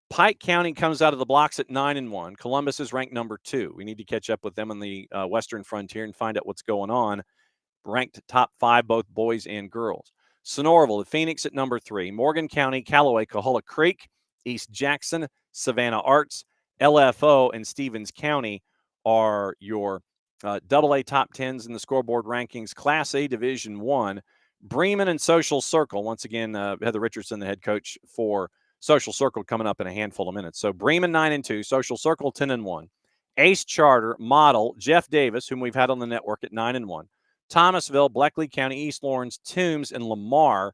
Pike County comes out of the blocks at 9-1. Columbus is ranked number 2. We need to catch up with them on the Western Frontier and find out what's going on. Ranked top 5, both boys and girls. Sonoraville, the Phoenix at number 3. Morgan County, Callaway, Coahulla Creek, East Jackson, Savannah Arts, LFO, and Stevens County are your AA top 10s in the scoreboard rankings. Class A Division 1, Bremen and Social Circle. Once again, Heather Richardson, the head coach for Social Circle, coming up in a handful of minutes. So Bremen 9-2, Social Circle 10-1. Ace Charter, Model, Jeff Davis, whom we've had on the network at 9-1. Thomasville, Bleckley County, East Lawrence, Toombs, and Lamar.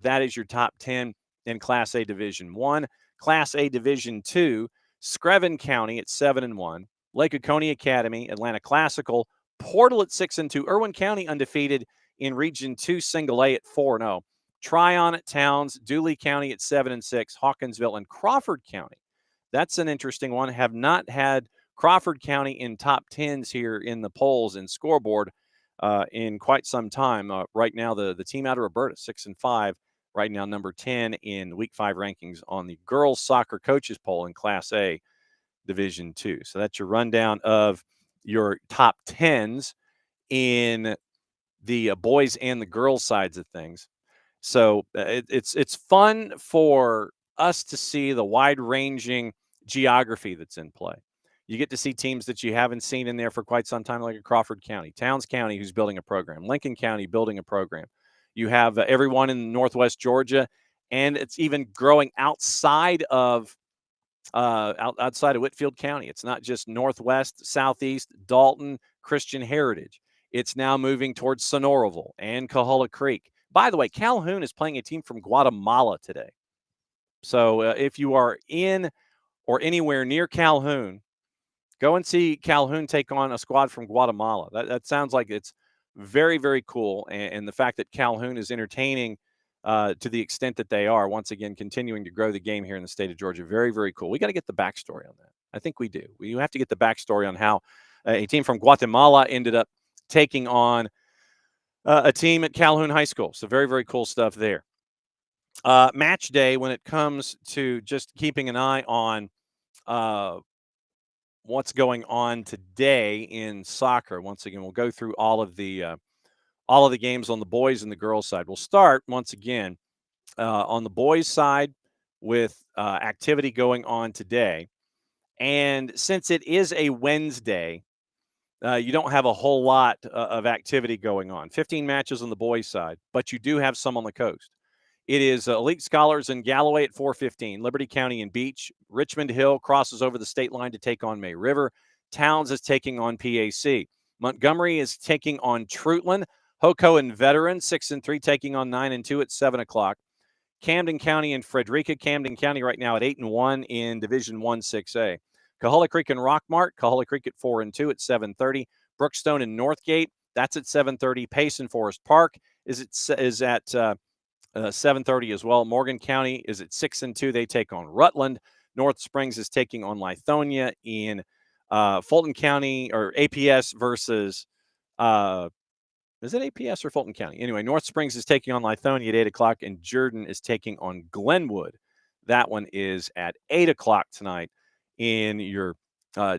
That is your top 10 in Class A Division 1. Class A Division 2, Screven County at 7-1. Lake Oconee Academy, Atlanta Classical, Portal at 6-2. Irwin County undefeated in Region 2 Single A at 4-0. Tryon at Towns, Dooley County at 7-6. Hawkinsville and Crawford County. That's an interesting one. Have not had Crawford County in top 10s here in the polls and scoreboard in quite some time. Right now, the team out of Roberta, 6-5. Right now, number 10 in Week 5 rankings on the girls soccer coaches poll in Class A Division 2. So that's your rundown of your top 10s in the boys and the girls sides of things. So it's fun for us to see the wide-ranging geography that's in play. You get to see teams that you haven't seen in there for quite some time, like a Crawford County, Towns County, who's building a program, Lincoln County building a program. You have everyone in Northwest Georgia, and it's even growing outside of Whitfield County. It's not just Northwest, Southeast, Dalton, Christian Heritage. It's now moving towards Sonoraville and Coahulla Creek. By the way, Calhoun is playing a team from Guatemala today. So if you are in or anywhere near Calhoun, go and see Calhoun take on a squad from Guatemala. That sounds like it's very, very cool. And the fact that Calhoun is entertaining to the extent that they are, once again, continuing to grow the game here in the state of Georgia. Very, very cool. We got to get the backstory on that. I think we do. We have to get the backstory on how a team from Guatemala ended up taking on a team at Calhoun High School. So very, very cool stuff there. Match day, when it comes to just keeping an eye on what's going on today in soccer. Once again, we'll go through all of the games on the boys and the girls side. We'll start once again on the boys side with activity going on today. And since it is a Wednesday, you don't have a whole lot of activity going on. 15 matches on the boys side, but you do have some on the coast. It is Elite Scholars in Galloway at 4:15. Liberty County and Beach. Richmond Hill crosses over the state line to take on May River. Towns is taking on PAC. Montgomery is taking on Troutland. Hoco and Veteran, 6-3, taking on 9-2 at 7 o'clock. Camden County and Frederica. Camden County right now at 8-1 in Division 1 6A. Coahulla Creek and Rockmart. Coahulla Creek at 4-2 at 7:30. Brookstone and Northgate, that's at 7:30. Pace and Forest Park is at 7:30 as well. Morgan County is at 6-2. They take on Rutland. North Springs is taking on Lithonia in Fulton County, or APS versus is it APS or Fulton County? Anyway, North Springs is taking on Lithonia at 8 o'clock, and Jordan is taking on Glenwood. That one is at 8 o'clock tonight in your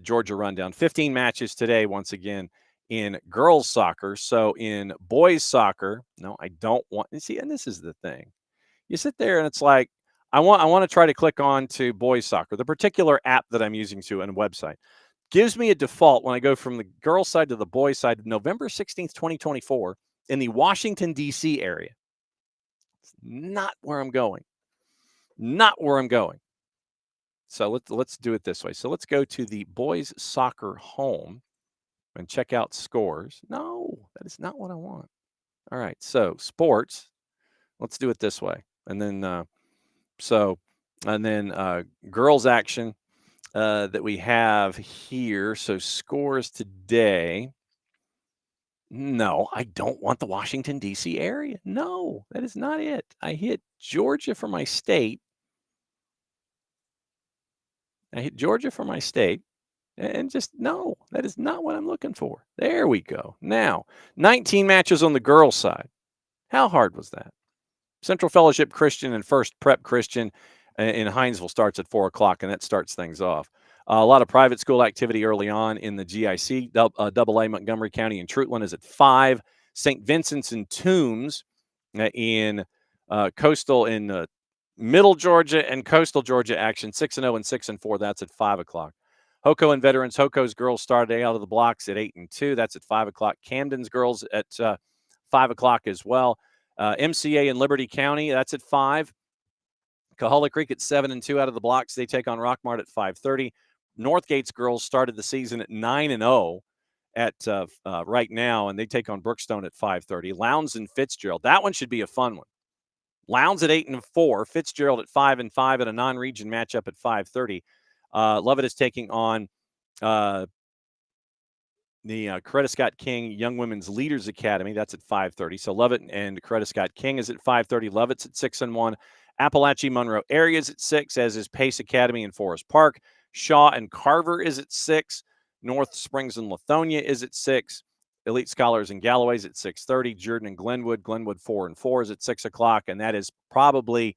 Georgia rundown. 15 matches today, once again, in girls soccer. So in boys soccer, no, I don't want – see, and this is the thing. You sit there and it's like, I want to try to click on to boys soccer. The particular app that I'm using to and website gives me a default when I go from the girls side to the boys side, November 16th, 2024, in the Washington, D.C. area. It's not where I'm going. Not where I'm going. So let's do it this way. So let's go to the boys soccer home and check out scores. No, that is not what I want. All right, so sports. Let's do it this way. And then girls action that we have here. So scores today. No, I don't want the Washington, D.C. area. No, that is not it. I hit Georgia for my state. And just, no, that is not what I'm looking for. There we go. Now, 19 matches on the girls' side. How hard was that? Central Fellowship Christian and First Prep Christian in Hinesville starts at 4 o'clock, and that starts things off. A lot of private school activity early on in the GIC. AA Montgomery County and Troutland is at 5. St. Vincent's and Toombs in coastal in Middle Georgia and Coastal Georgia action, 6-0 and 6-4. That's at 5 o'clock. Hoco and Veterans. Hoco's girls started out of the blocks at 8-2. That's at 5 o'clock. Camden's girls at 5 o'clock as well. MCA in Liberty County, that's at 5. Cahulla Creek at 7-2 out of the blocks. They take on Rockmart at 5:30. Northgate's girls started the season at 9-0 at right now, and they take on Brookstone at 5:30. Lowndes and Fitzgerald. That one should be a fun one. Lowndes at 8-4. Fitzgerald at 5-5 at a non-region matchup at 5:30. Lovett is taking on the Coretta Scott King Young Women's Leaders Academy. That's at 5:30. So Lovett and Coretta Scott King is at 5:30. Lovett's at 6-1. Appalachia Monroe area is at 6, as is Pace Academy in Forest Park. Shaw and Carver is at 6. North Springs and Lithonia is at 6. Elite Scholars and Galloway's at 6:30. Jordan and Glenwood. Glenwood 4-4 is at 6 o'clock, and that is probably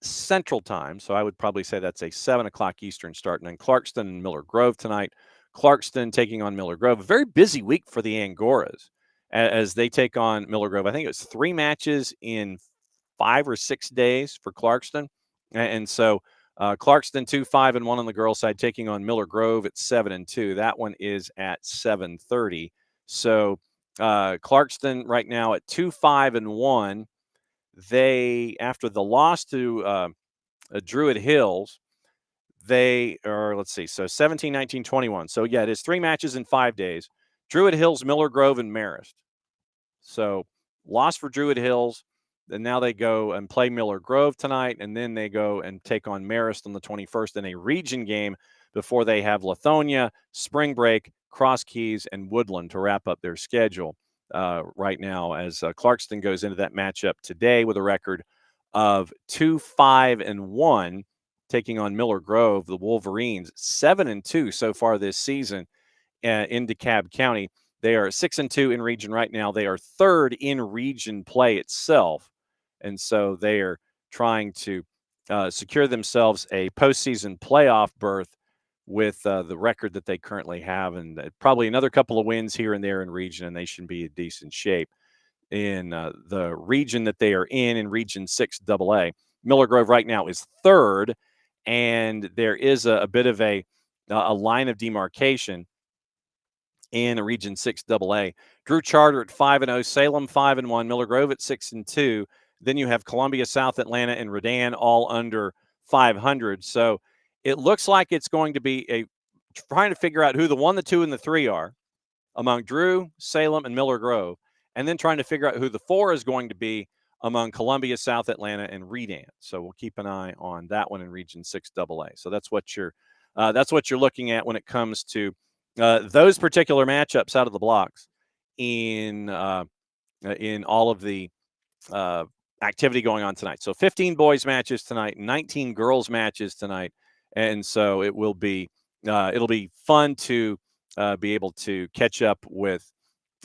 Central Time. So I would probably say that's a 7 o'clock Eastern start. And then Clarkston and Miller Grove tonight. Clarkston taking on Miller Grove. A very busy week for the Angoras as they take on Miller Grove. I think it was 3 matches in 5 or 6 days for Clarkston. And so Clarkston 2-5-1 on the girls' side, taking on Miller Grove at 7-2. That one is at 7:30. So Clarkston right now at 2-5-1. They, after the loss to Druid Hills, they are, let's see, so 17, 19, 21. So, yeah, it is 3 matches in 5 days. Druid Hills, Miller Grove, and Marist. So, loss for Druid Hills. And now they go and play Miller Grove tonight, and then they go and take on Marist on the 21st in a region game before they have Lithonia, Spring Break, Cross Keys, and Woodland to wrap up their schedule right now, as Clarkston goes into that matchup today with a record of 2-5-1, taking on Miller Grove, the Wolverines, 7-2 so far this season in DeKalb County. They are 6-2 in region right now. They are 3rd in region play itself. And so they are trying to secure themselves a postseason playoff berth with the record that they currently have, and probably another couple of wins here and there in region, and they should be in decent shape in the region that they are in Region 6 AA. Miller Grove right now is 3rd, and there is a bit of a line of demarcation in Region 6 AA. Drew Charter at 5-0, Salem 5-1, Miller Grove at 6-2. Then you have Columbia, South Atlanta, and Redan all under 500. So it looks like it's going to be trying to figure out who the 1, the 2, and the 3 are among Drew, Salem, and Miller Grove, and then trying to figure out who the 4 is going to be among Columbia, South Atlanta, and Redan. So we'll keep an eye on that one in Region 6 AA. So that's what you're looking at when it comes to those particular matchups out of the blocks in all of the activity going on tonight. So 15 boys matches tonight, 19 girls matches tonight, and so it will be it'll be fun to be able to catch up with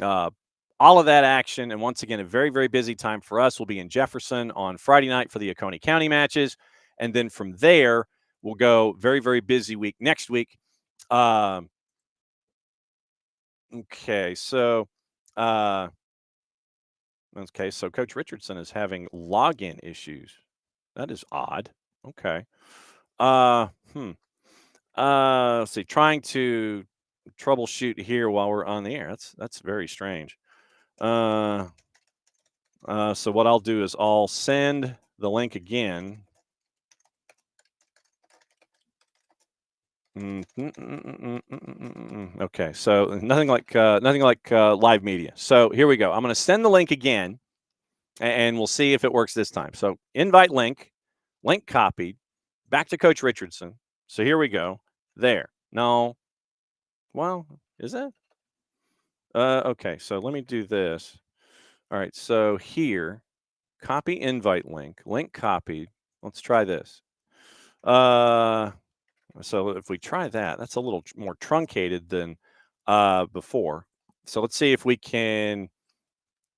all of that action. And once again, a very, very busy time for us. We'll be in Jefferson on Friday night for the Oconee County matches, and then from there we'll go very, very busy week next week. Okay, so Coach Richardson is having login issues. That is odd. Okay. Let's see. Trying to troubleshoot here while we're on the air. That's very strange. So what I'll do is I'll send the link again. Okay, so nothing like live media. So here we go. I'm going to send the link again, and we'll see if it works this time. So invite link copied, back to Coach Richardson. So here we go. There. No. Well, is it? Okay, so let me do this. All right, so here, copy invite link copied. Let's try this. So if we try that, that's a little more truncated than before. So let's see if we can.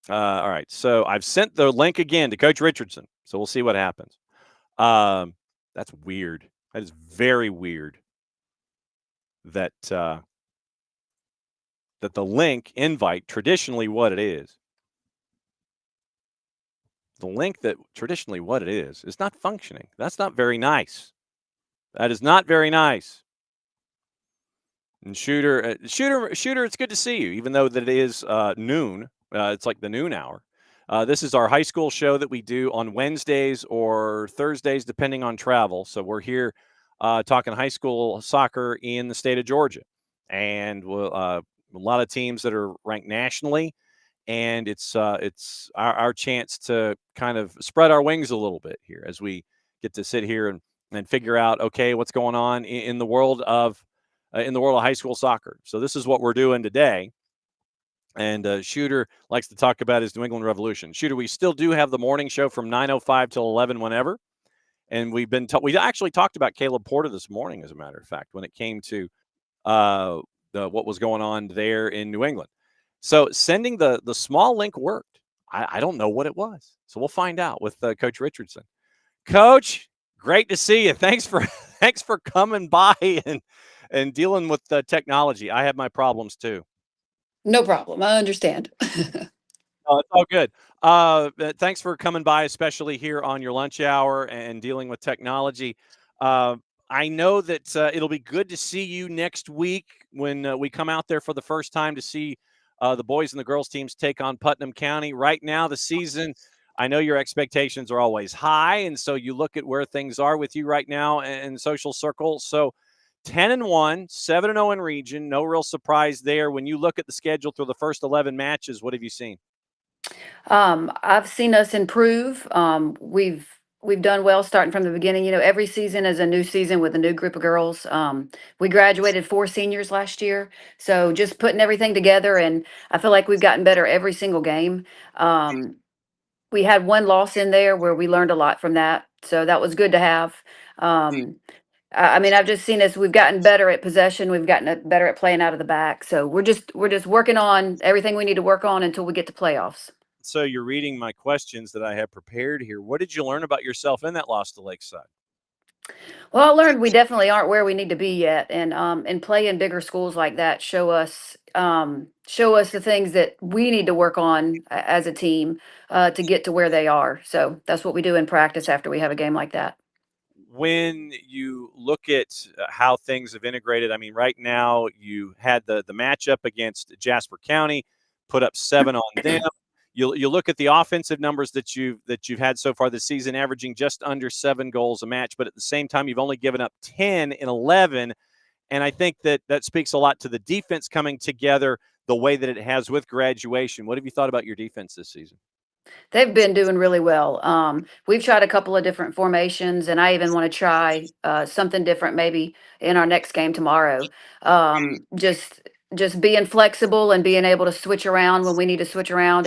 All right, so I've sent the link again to Coach Richardson. So we'll see what happens. That's weird. That is very weird. That the link invite, traditionally what it is. The link that traditionally what it is not functioning. That's not very nice. That is not very nice. And Shooter, it's good to see you, even though that it is noon. It's like the noon hour. This is our high school show that we do on Wednesdays or Thursdays, depending on travel. So we're here talking high school soccer in the state of Georgia, and a lot of teams that are ranked nationally, and it's our chance to kind of spread our wings a little bit here as we get to sit here and figure out, okay, what's going on in the world of high school soccer. So this is what we're doing today. And Shooter likes to talk about his New England Revolution. Shooter, we still do have the morning show from 9:05 till 11 whenever. And we actually talked about Caleb Porter this morning, as a matter of fact, when it came to what was going on there in New England. So sending the small link worked. I don't know what it was. So we'll find out with Coach Richardson. Coach, great to see you. Thanks for thanks for coming by and dealing with the technology. I have my problems too. No problem. I understand. Oh, it's all good. Thanks for coming by, especially here on your lunch hour and dealing with technology. Uh, I know that it'll be good to see you next week when we come out there for the first time to see the boys and the girls teams take on Putnam County. Right now, the season, I know your expectations are always high, and so you look at where things are with you right now in social circle. So 10-1, 7-0 in region. No real surprise there. When you look at the schedule through the first 11 matches, what have you seen? I've seen us improve. We've done well starting from the beginning. You know, every season is a new season with a new group of girls. We graduated 4 seniors last year, so just putting everything together, and I feel like we've gotten better every single game. Um, we had one loss in there where we learned a lot from that, so that was good to have. Um, I mean, I've just seen us. We've gotten better at possession. We've gotten better at playing out of the back. So we're just working on everything we need to work on until we get to playoffs. So you're reading my questions that I have prepared here. What did you learn about yourself in that loss to Lakeside? Well, I learned we definitely aren't where we need to be yet, and play in bigger schools like that show us the things that we need to work on as a team to get to where they are. So that's what we do in practice after we have a game like that. When you look at how things have integrated, I mean, right now you had the matchup against Jasper County, put up 7 on them. You look at the offensive numbers that you've had so far this season, averaging just under 7 goals a match, but at the same time you've only given up 10 in 11, and I think that speaks a lot to the defense coming together the way that it has with graduation. What have you thought about your defense this season? They've been doing really well. We've tried a couple of different formations, and I even want to try something different maybe in our next game tomorrow. Just being flexible and being able to switch around when we need to switch around,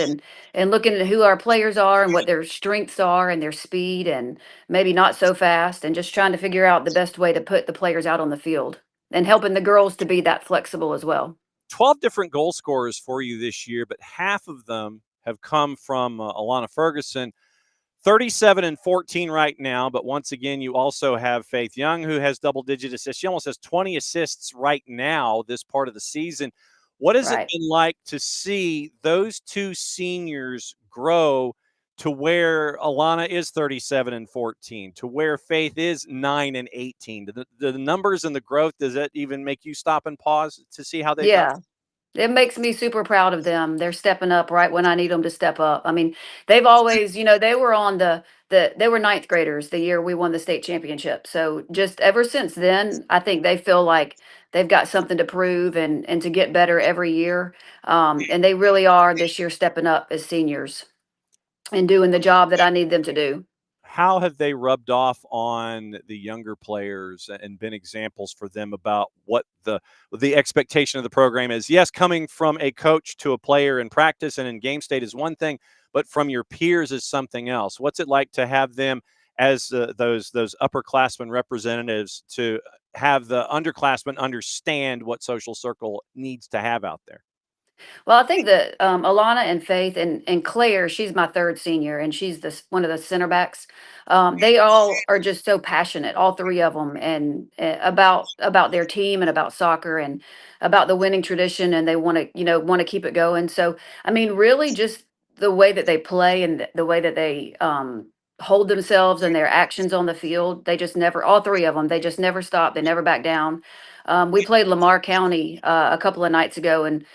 and looking at who our players are and what their strengths are and their speed, and maybe not so fast, and just trying to figure out the best way to put the players out on the field and helping the girls to be that flexible as well. 12 different goal scorers for you this year, but half of them have come from Alana Ferguson. 37 and 14 right now, but once again, you also have Faith Young, who has double-digit assists. She almost has 20 assists right now this part of the season. What has it Right. been like to see those two seniors grow to where Alana is 37 and 14, to where Faith is 9 and 18? The numbers and the growth, does that even make you stop and pause to see how they've done? Yeah. It makes me super proud of them. They're stepping up right when I need them to step up. I mean, they've always, they were on they were ninth graders the year we won the state championship. So just ever since then, I think they feel like they've got something to prove and to get better every year. And they really are this year stepping up as seniors and doing the job that I need them to do. How have they rubbed off on the younger players and been examples for them about what the expectation of the program is? Yes, coming from a coach to a player in practice and in game state is one thing, but from your peers is something else. What's it like to have them as those upperclassmen representatives, to have the underclassmen understand what social circle needs to have out there? Well, I think that Alana and Faith and Claire, she's my third senior, and she's one of the center backs. They all are just so passionate, all three of them, and about their team and about soccer and about the winning tradition, and they want to want to keep it going. So, I mean, really, just the way that they play and the way that hold themselves and their actions on the field. They just never, all three of them, they just never stop. They never back down. We played Lamar County a couple of nights ago, and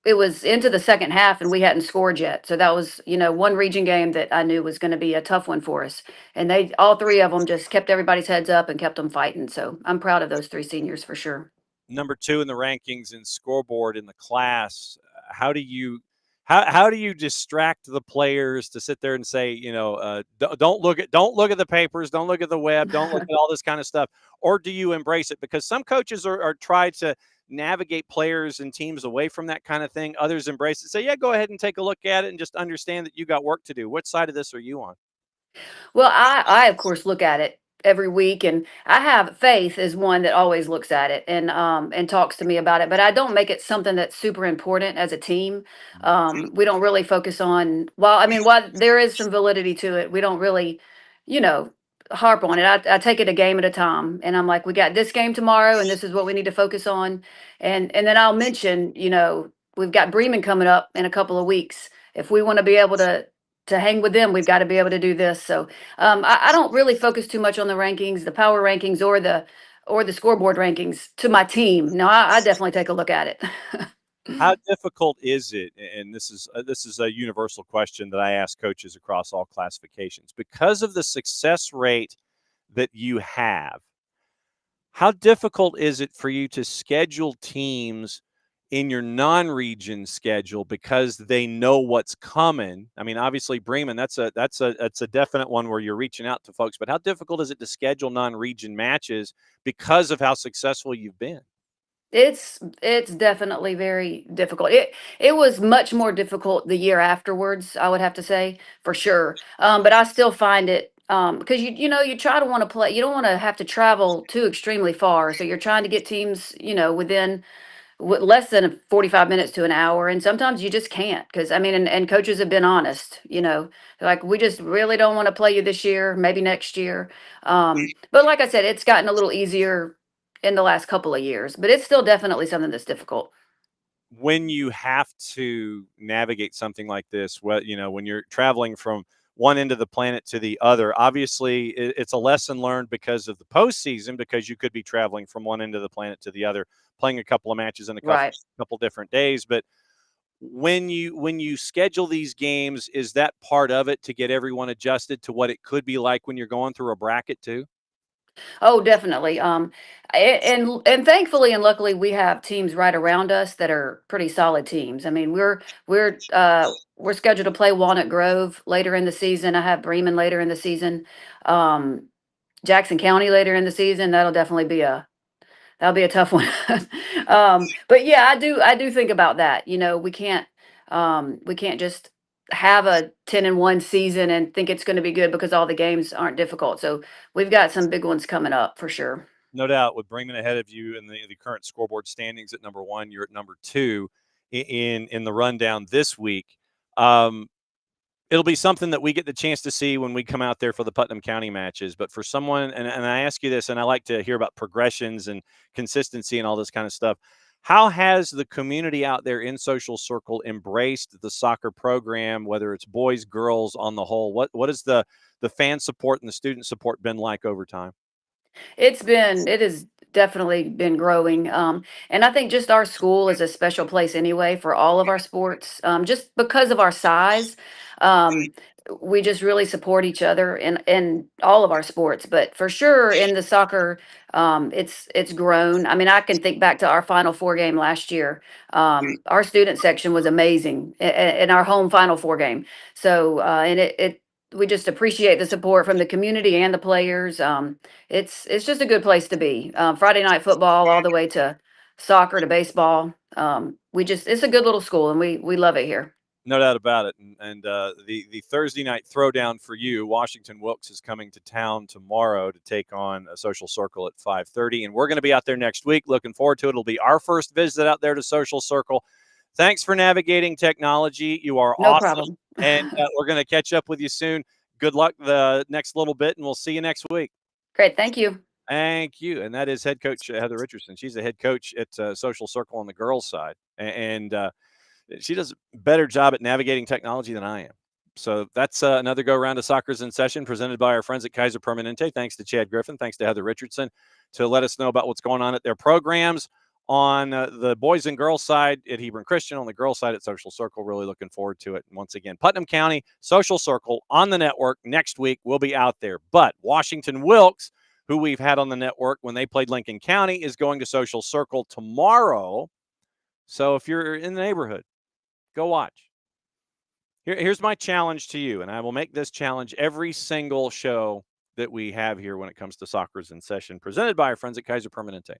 it was into the second half, and we hadn't scored yet. So that was, one region game that I knew was going to be a tough one for us. And all three of them just kept everybody's heads up and kept them fighting. So I'm proud of those three seniors for sure. Number 2 in the rankings and scoreboard in the class. How do you how do you distract the players to sit there and say, don't look at the papers, don't look at the web, don't look at all this kind of stuff, or do you embrace it? Because some coaches are try to navigate players and teams away from that kind of thing. Others embrace it, say, yeah, go ahead and take a look at it, and just understand that you got work to do. What side of this are you on? Well, I of course look at it every week, and I have Faith is one that always looks at it and talks to me about it. But I don't make it something that's super important as a team. We don't really focus on. Well, I mean, while there is some validity to it, we don't really, you know, harp on it. I take it a game at a time, and I'm like, we got this game tomorrow, and this is what we need to focus on. And then I'll mention, we've got Bremen coming up in a couple of weeks. If we want to be able to hang with them, we've got to be able to do this. So I don't really focus too much on the rankings, the power rankings, or the scoreboard rankings to my team. No, I definitely take a look at it. How difficult is it? And this is a universal question that I ask coaches across all classifications. Because of the success rate that you have, how difficult is it for you to schedule teams in your non-region schedule because they know what's coming? I mean, obviously Bremen, that's a definite one where you're reaching out to folks, but how difficult is it to schedule non-region matches because of how successful you've been? It's definitely very difficult. It was much more difficult the year afterwards, I would have to say, for sure. But I still find it because you try to want to play. You don't want to have to travel too extremely far. So you're trying to get teams, within less than 45 minutes to an hour, and sometimes you just can't, because I mean, and coaches have been honest, they're like, we just really don't want to play you this year, maybe next year. But like I said, it's gotten a little easier in the last couple of years, but it's still definitely something that's difficult. When you have to navigate something like this, when you're traveling from one end of the planet to the other, obviously it's a lesson learned because of the postseason, because you could be traveling from one end of the planet to the other, playing a couple of matches in a Right. couple different days. But when you schedule these games, is that part of it to get everyone adjusted to what it could be like when you're going through a bracket too? Oh, definitely. And thankfully and luckily we have teams right around us that are pretty solid teams. I mean, we're scheduled to play Walnut Grove later in the season. I have Bremen later in the season. Um, Jackson County later in the season. That'll be a tough one. But yeah, I do think about that. We can't just have a 10-1 season and think it's going to be good because all the games aren't difficult. So we've got some big ones coming up for sure. No doubt, with Bremen ahead of you in the current scoreboard standings at number 1, you're at number 2 in the rundown this week. It'll be something that we get the chance to see when we come out there for the Putnam County matches. But for someone, and I ask you this, and I like to hear about progressions and consistency and all this kind of stuff. How has the community out there in Social Circle embraced the soccer program, whether it's boys, girls, on the whole? What has the fan support and the student support been like over time? It has definitely been growing. And I think just our school is a special place anyway for all of our sports. Just because of our size, um, we just really support each other in all of our sports. But for sure in the soccer, it's grown. I mean, I can think back to our Final Four game last year. Our student section was amazing in our home Final Four game. So and it we just appreciate the support from the community and the players. It's just a good place to be. Friday night football all the way to soccer to baseball. It's a good little school, and we love it here. No doubt about it. And the Thursday night throwdown for you, Washington Wilkes is coming to town tomorrow to take on a Social Circle at 5:30, and we're going to be out there next week. Looking forward to it. It'll be our first visit out there to Social Circle. Thanks for navigating technology. You are No awesome, problem. and we're going to catch up with you soon. Good luck the next little bit, and we'll see you next week. Great. Thank you. Thank you. And that is head coach Heather Richardson. She's the head coach at Social Circle on the girls' side, and she does a better job at navigating technology than I am. So that's another go-round of Soccer's in Session presented by our friends at Kaiser Permanente. Thanks to Chad Griffin. Thanks to Heather Richardson to let us know about what's going on at their programs. On the boys and girls side at Hebron Christian, on the girls side at Social Circle, really looking forward to it. And once again, Putnam County, Social Circle on the network next week. We'll be out there. But Washington Wilkes, who we've had on the network when they played Lincoln County, is going to Social Circle tomorrow. So if you're in the neighborhood, go watch. Here's my challenge to you, and I will make this challenge every single show that we have here when it comes to Soccer's in Session, presented by our friends at Kaiser Permanente.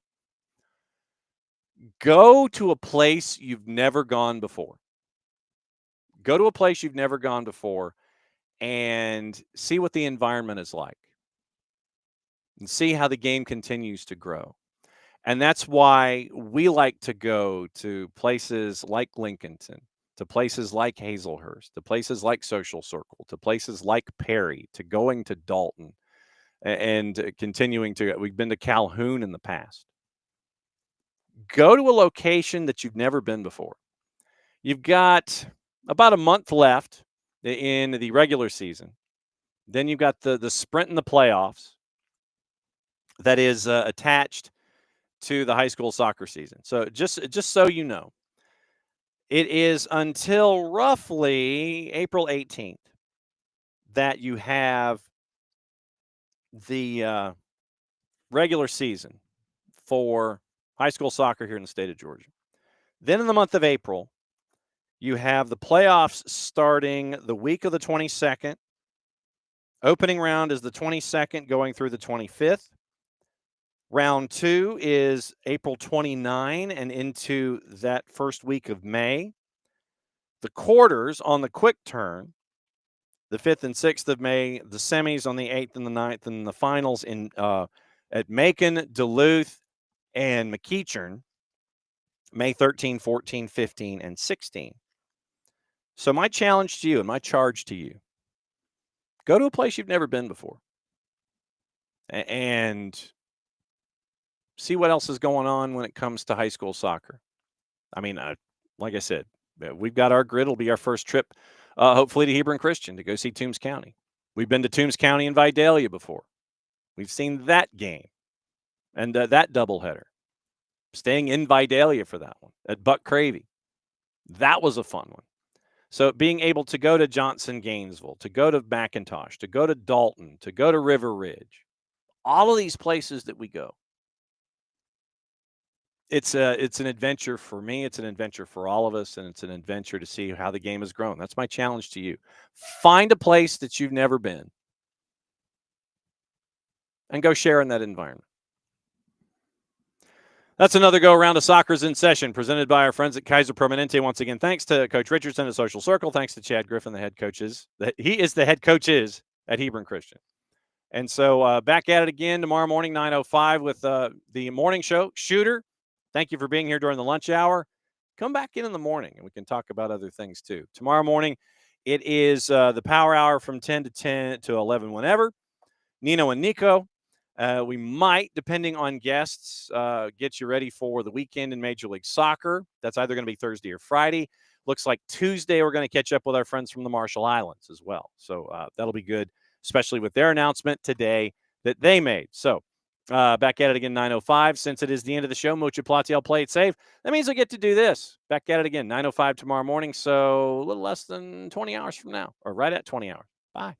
Go to a place you've never gone before. Go to a place you've never gone before and see what the environment is like and see how the game continues to grow. And that's why we like to go to places like Lincolnton, to places like Hazelhurst, to places like Social Circle, to places like Perry, to going to Dalton, and continuing to, we've been to Calhoun in the past. Go to a location that you've never been before. You've got about a month left in the regular season. Then you've got the sprint in the playoffs that is attached to the high school soccer season. So just so you know, it is until roughly April 18th that you have the regular season for high school soccer here in the state of Georgia. Then in the month of April, you have the playoffs starting the week of the 22nd. Opening round is the 22nd going through the 25th. Round 2 is April 29 and into that first week of May. The quarters on the quick turn, the 5th and 6th of May, the semis on the 8th and the 9th, and the finals in at Macon, Duluth, and McEachern, May 13, 14, 15, and 16. So my challenge to you and my charge to you, go to a place you've never been before and see what else is going on when it comes to high school soccer. I mean, like I said, we've got our grid. It'll be our first trip, hopefully, to Hebron Christian to go see Toombs County. We've been to Toombs County and Vidalia before. We've seen that game and that doubleheader. Staying in Vidalia for that one at Buck Cravey. That was a fun one. So being able to go to Johnson Gainesville, to go to McIntosh, to go to Dalton, to go to River Ridge, all of these places that we go, it's an adventure for me. It's an adventure for all of us, and it's an adventure to see how the game has grown. That's my challenge to you. Find a place that you've never been and go share in that environment. That's another go-around of Soccer's in Session, presented by our friends at Kaiser Permanente. Once again, thanks to Coach Richardson at Social Circle. Thanks to Chad Griffin, the head coaches. He is the head coaches at Hebron Christian. And so back at it again tomorrow morning, 9:05 with the morning show. Shooter, thank you for being here during the lunch hour. Come back in the morning, and we can talk about other things too. Tomorrow morning, it is the Power Hour from 10 to 10 to 11 whenever. Nino and Nico. We might, depending on guests, get you ready for the weekend in Major League Soccer. That's either going to be Thursday or Friday. Looks like Tuesday we're going to catch up with our friends from the Marshall Islands as well. So that'll be good, especially with their announcement today that they made. So back at it again, 9:05. Since it is the end of the show, Mucha Platiel, play it safe. That means I get to do this. Back at it again, 9:05 tomorrow morning. So a little less than 20 hours from now, or right at 20 hours. Bye.